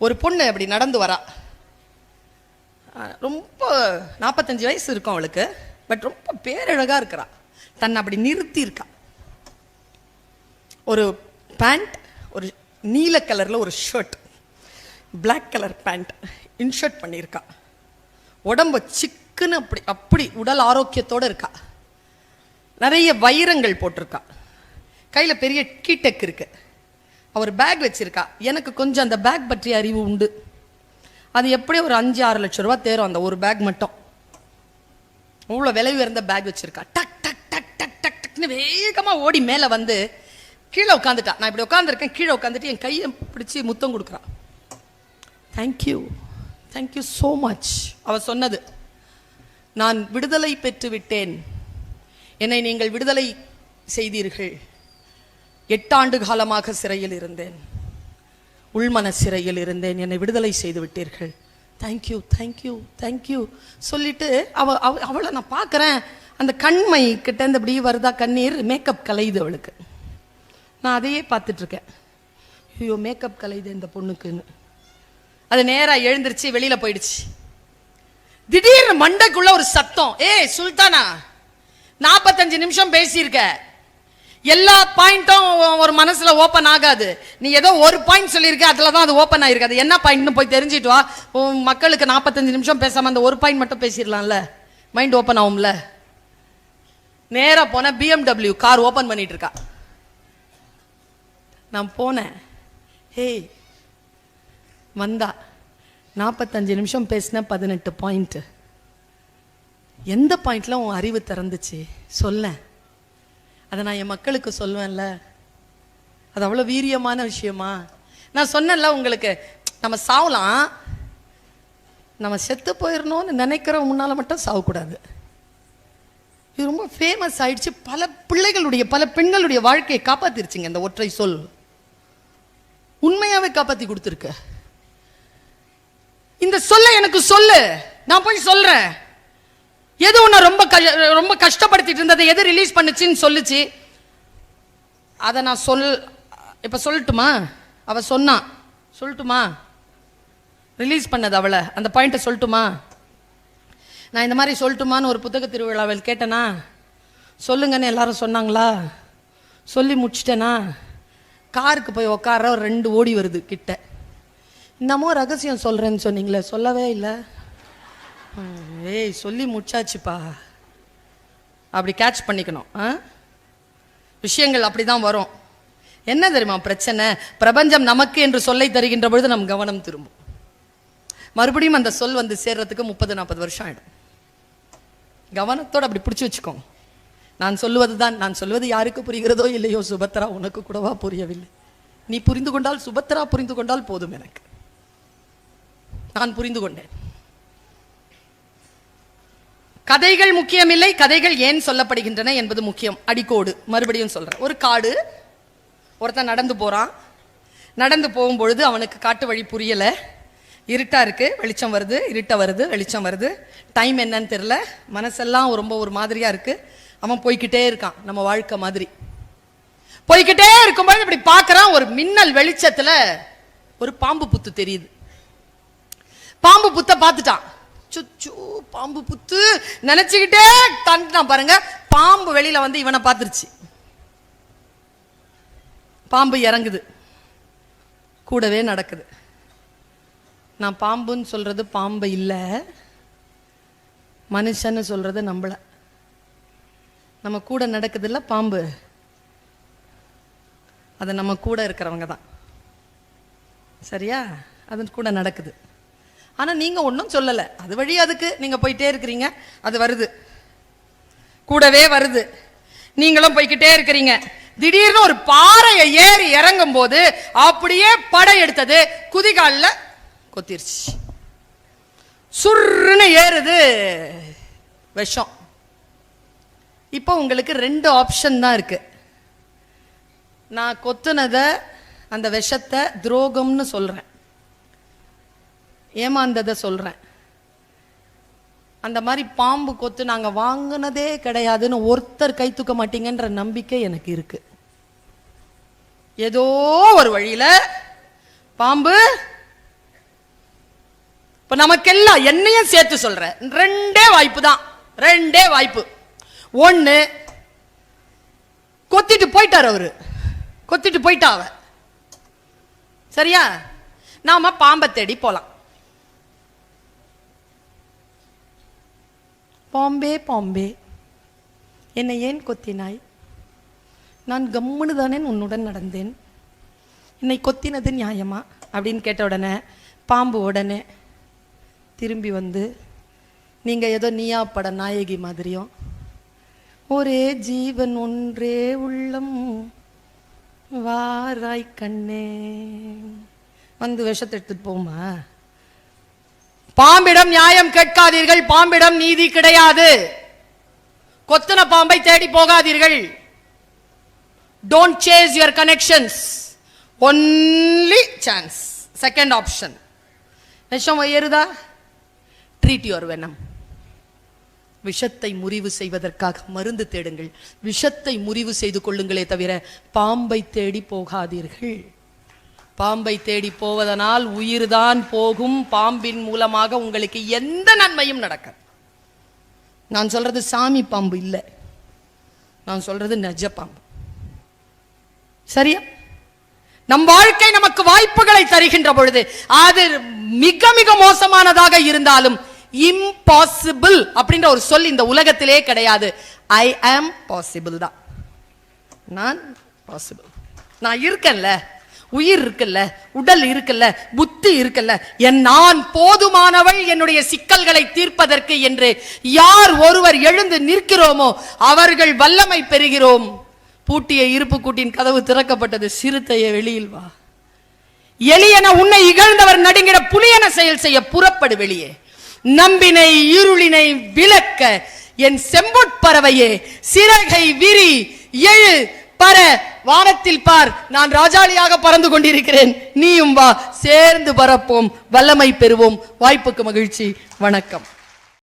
ஒரு பொண்ணு அப்படி நடந்து வரா. ரொம்ப 45 வயசு இருக்கும் அவளுக்கு, பட் ரொம்ப பேரழகா இருக்கிறா. தன்னை அப்படி நிறுத்தி இருக்கா. ஒரு பேண்ட், ஒரு நீல கலர்ல ஒரு shirt, black colour pant in shirt பண்ணியிருக்கா. உடம்பு சிக்குன்னு அப்படி அப்படி உடல் ஆரோக்கியத்தோடு இருக்கா. நிறைய வைரங்கள் போட்டிருக்கா. கையில் பெரிய கீட்டெக் இருக்கு. அவர் பேக் வச்சிருக்கா. எனக்கு கொஞ்சம் அந்த பேக் பற்றிய அறிவு உண்டு. அது எப்படி ஒரு 5-6 லட்சம் ரூபா தேரும் அந்த ஒரு பேக் மட்டும். அவ்வளோ விலை உயர்ந்த பேக் வச்சிருக்கா. டக் டக் டக் டக் டக் டக்னு வேகமாக ஓடி மேலே வந்து கீழே உட்காந்துட்டா. நான் இப்படி உட்காந்துருக்கேன், கீழே உட்காந்துட்டு என் கையை பிடிச்சி முத்தம் கொடுக்குறா. Thank you, thank you so much. அவ சொன்னது, நான் விடுதலை பெற்று விட்டேன், என்னை நீங்கள் விடுதலை செய்தீர்கள். 8 ஆண்டு காலமாக சிறையில் இருந்தேன், உள்மன சிறையில் இருந்தேன், என்னை விடுதலை செய்து விட்டீர்கள். தேங்க்யூ தேங்க்யூ தேங்க்யூ சொல்லிட்டு அவளை நான் பார்க்குறேன். அந்த கண்மை கிட்ட இருந்து அப்படி வருதா கண்ணீர். மேக்கப் கலையுது அவளுக்கு. நான் அதையே பார்த்துட்டு இருக்கேன். ஐயோ மேக்கப் கலையுது இந்த பொண்ணுக்குன்னு. அது நேரா எழுந்திருச்சு வெளியில போயிடுச்சு. திடீர்னு மண்டைக்குள்ள ஒரு சத்தம், ஏய் சுல்தானா, 45 நிமிஷம் பேசியிருக்க, எல்லா பாயிண்டும் ஒரு மனசுல ஓப்பன் ஆகாது. நீ ஏதோ ஒரு பாயிண்ட் சொல்லியிருக்க, அதுலதான் அது ஓப்பன் ஆயிருக்கு. அது என்ன பாயிண்ட்னு போய் தெரிஞ்சிட்டு வா. மக்களுக்கு 45 நிமிஷம் பேசாம அந்த ஒரு பாயிண்ட் மட்டும் பேசிடலாம்ல, மைண்ட் ஓப்பன் ஆகும்ல. நேரா போன BMW கார் ஓப்பன் பண்ணிட்டு இருக்கா. நான் போனேன். ஹே வந்தா 45 நிமிஷம் பேசின 18 பாயிண்ட். எந்த பாயிண்ட்ல உன் அறிவு திறந்துச்சு சொல்ல. அதை நான் என் மக்களுக்கு சொல்வேன்ல, அது அவ்வளோ வீரியமான விஷயமா? நான் சொன்னேன்ல உங்களுக்கு, நம்ம சாவலாம், நம்ம செத்து போயிடணும்னு நினைக்கிற முன்னால மட்டும் சாவக்கூடாது. இது ரொம்ப ஃபேமஸ் ஆயிடுச்சு. பல பிள்ளைகளுடைய, பல பெண்களுடைய வாழ்க்கையை காப்பாத்திருச்சுங்க இந்த ஒற்றை சொல். உண்மையாவே காப்பாத்தி கொடுத்துருக்க. இந்த சொல்ல எனக்கு சொல்லு, நான் போய் சொல்றேன். எது உன்னை ரொம்ப கஷ்டப்படுத்திட்டு இருந்ததை எது ரிலீஸ் பண்ணுச்சுன்னு சொல்லுச்சு. அதை நான் இப்ப சொல்லட்டுமா? அவ சொன்னா சொல்லட்டுமா? ரிலீஸ் பண்ணது அவளை, அந்த பாயிண்ட்டை சொல்லட்டுமா? நான் இந்த மாதிரி சொல்லட்டுமான்னு ஒரு புத்தக திருவிழாவில் கேட்டேனா, சொல்லுங்கன்னு எல்லாரும் சொன்னாங்களா? சொல்லி முடிச்சிட்டேனா, காருக்கு போய் உட்கார 2 ஓடி வருது கிட்ட. இன்னமும் ரகசியம் சொல்றேன்னு சொன்னீங்களே, சொல்லவே இல்லை. ஏய் சொல்லி முடிச்சாச்சுப்பா. அப்படி கேட்ச் பண்ணிக்கணும். விஷயங்கள் அப்படிதான் வரும். என்ன தெரியுமா பிரச்சனை? பிரபஞ்சம் நமக்கு என்று சொல்லை தருகின்ற பொழுது நம் கவனம் திரும்பும். மறுபடியும் அந்த சொல் வந்து சேர்றதுக்கு 30-40 வருஷம் ஆயிடும். கவனத்தோடு அப்படி பிடிச்சி வச்சுக்கோங்க. நான் சொல்லுவதுதான், நான் சொல்வது யாருக்கு புரிகிறதோ இல்லையோ, சுபத்ரா உனக்கு கூடவா புரியவில்லை? நீ புரிந்து கொண்டால், சுபத்ரா புரிந்து கொண்டால் போதும் எனக்கு. நான் புரிந்து கொண்டேன். கதைகள் முக்கியமில்லை, கதைகள் ஏன் சொல்லப்படுகின்றன என்பது முக்கியம். அடிக்கோடு மறுபடியும் சொல்றேன். ஒரு காடு, ஒருத்தன் நடந்து போறான். நடந்து போகும்பொழுது அவனுக்கு காட்டு வழி புரியல. இருட்டா இருக்கு, வெளிச்சம் வருது, இருட்ட வருது, வெளிச்சம் வருது. டைம் என்னன்னு தெரியல, மனசெல்லாம் ரொம்ப ஒரு மாதிரியா இருக்கு. அவன் போய்கிட்டே இருக்கான், நம்ம வாழ்க்கை மாதிரி. போய்கிட்டே இருக்கும்போது இப்படி பார்க்கறான், ஒரு மின்னல் வெளிச்சத்துல ஒரு பாம்பு புத்து தெரியுது. பாம்பு புத்த பார்த்துட்டான். சுச்சு பாம்பு புத்து நினைச்சுக்கிட்டே தாண்டினான் பாருங்க. பாம்பு வெளியில வந்து இவனை பார்த்துருச்சு. பாம்பு இறங்குது, கூடவே நடக்குது. நான் பாம்புன்னு சொல்றது பாம்பு இல்ல, மனுஷன்னு சொல்றது நம்மள. நம்ம கூட நடக்குது இல்ல பாம்பு, அது நம்ம கூட இருக்கிறவங்க தான். சரியா? அது கூட நடக்குது. ஆனா நீங்க ஒன்றும் சொல்லல, அது வழி அதுக்கு நீங்க போயிட்டே இருக்கிறீங்க, அது வருது, கூடவே வருது, நீங்களும் போய்கிட்டே இருக்கிறீங்க. திடீர்னு ஒரு பாறையை ஏறி இறங்கும் போது அப்படியே படை எடுத்தது, குதிகால்ல கொத்திருச்சு, சுருன்னு ஏறுது விஷம். இப்போ உங்களுக்கு 2 ஆப்ஷன் தான் இருக்கு. நான் கொத்துனத அந்த விஷத்தை துரோகம்னு சொல்றேன், ஏமாந்ததை சொல்றேன். அந்த மாதிரி பாம்பு கொத்து நாங்க வாங்கினதே கிடையாதுன்னு ஒருத்தர் கை தூக்க மாட்டீங்கன்ற நம்பிக்கை எனக்கு இருக்கு. ஏதோ ஒரு வழியில பாம்பு இப்ப நமக்கெல்லாம், என்னையும் சேர்த்து சொல்றேன், 2 வாய்ப்பு தான், 2 வாய்ப்பு. ஒண்ணு, கொத்திட்டு போயிட்டார் அவரு, கொத்திட்டு போயிட்டாவ, சரியா? நாம பாம்பை தேடி போலாம். பாம்பே பாம்பே என்னை ஏன் கொத்தினாய்? நான் கம்முன்னு தானே உன்னுடன் நடந்தேன், என்னை கொத்தினது நியாயமா அப்படின்னு கேட்ட உடனே பாம்பு உடனே திரும்பி வந்து, நீங்க ஏதோ நீயா பட நாயகி மாதிரியும், ஒரே ஜீவன் ஒன்றே உள்ளம் வாராய் கண்ணே வந்து விஷத்தை எடுத்துட்டு போமா? பாம்பிடம் நியாயம் கேட்காதீர்கள், பாம்பிடம் நீதி கிடையாது. கொத்தன பாம்பை தேடி போகாதீர்கள். Don't chase your connections. Only chance. Second option. விஷம் ஏறுதா? Treat your venom. விஷத்தை முறிவு செய்வதற்காக மருந்து தேடுங்கள், விஷத்தை முறிவு செய்து கொள்ளுங்களே தவிர பாம்பை தேடி போகாதீர்கள். பாம்பை தேடி போவதனால் உயிர்தான் போகும், பாம்பின் மூலமாக உங்களுக்கு எந்த நன்மையும் நடக்காது. நான் சொல்றது சாமி பாம்பு இல்ல, நான் சொல்றது நெஜ பாம்பு. சரியா? நம் வாழ்க்கை நமக்கு வாய்ப்புகளை தருகின்ற பொழுது அது மிக மிக மோசமானதாக இருந்தாலும், இம்பாசிபிள் அப்படின்ற ஒரு சொல் இந்த உலகத்திலே கிடையாது. ஐ ஆம் பாசிபிள் தான். நான் பாசிபிள், நான் இருக்கேன்ல, உயிர் இருக்குல்ல, உடல் இருக்குல்ல, புத்தி இருக்குல்ல, நான் போதுமானவள் என்னுடைய சிக்கல்களை தீர்ப்பதற்கு என்று யார் ஒருவர் எழுந்து நிற்கிறோமோ அவர்கள் வல்லமை பெறுகிறோம். பூட்டிய இருப்பு கூட்டின் கதவு திறக்கப்பட்டது, சிறுத்தைய வெளியில் வா. எலியன உன்னை இகழ்ந்தவர் நடுங்கிற புலியன செயல் செய்ய புறப்படு வெளியே. நம்பினை இருளினை விளக்க என் செம்பொற்பறவையே சிறகை விரி எழு பர, வானத்தில் பார், நான் ராஜாளியாக பறந்து கொண்டிருக்கிறேன், நீயும் வா, சேர்ந்து பறப்போம், வல்லமை பெறுவோம். வாய்ப்புக்கு மகிழ்ச்சி, வணக்கம்.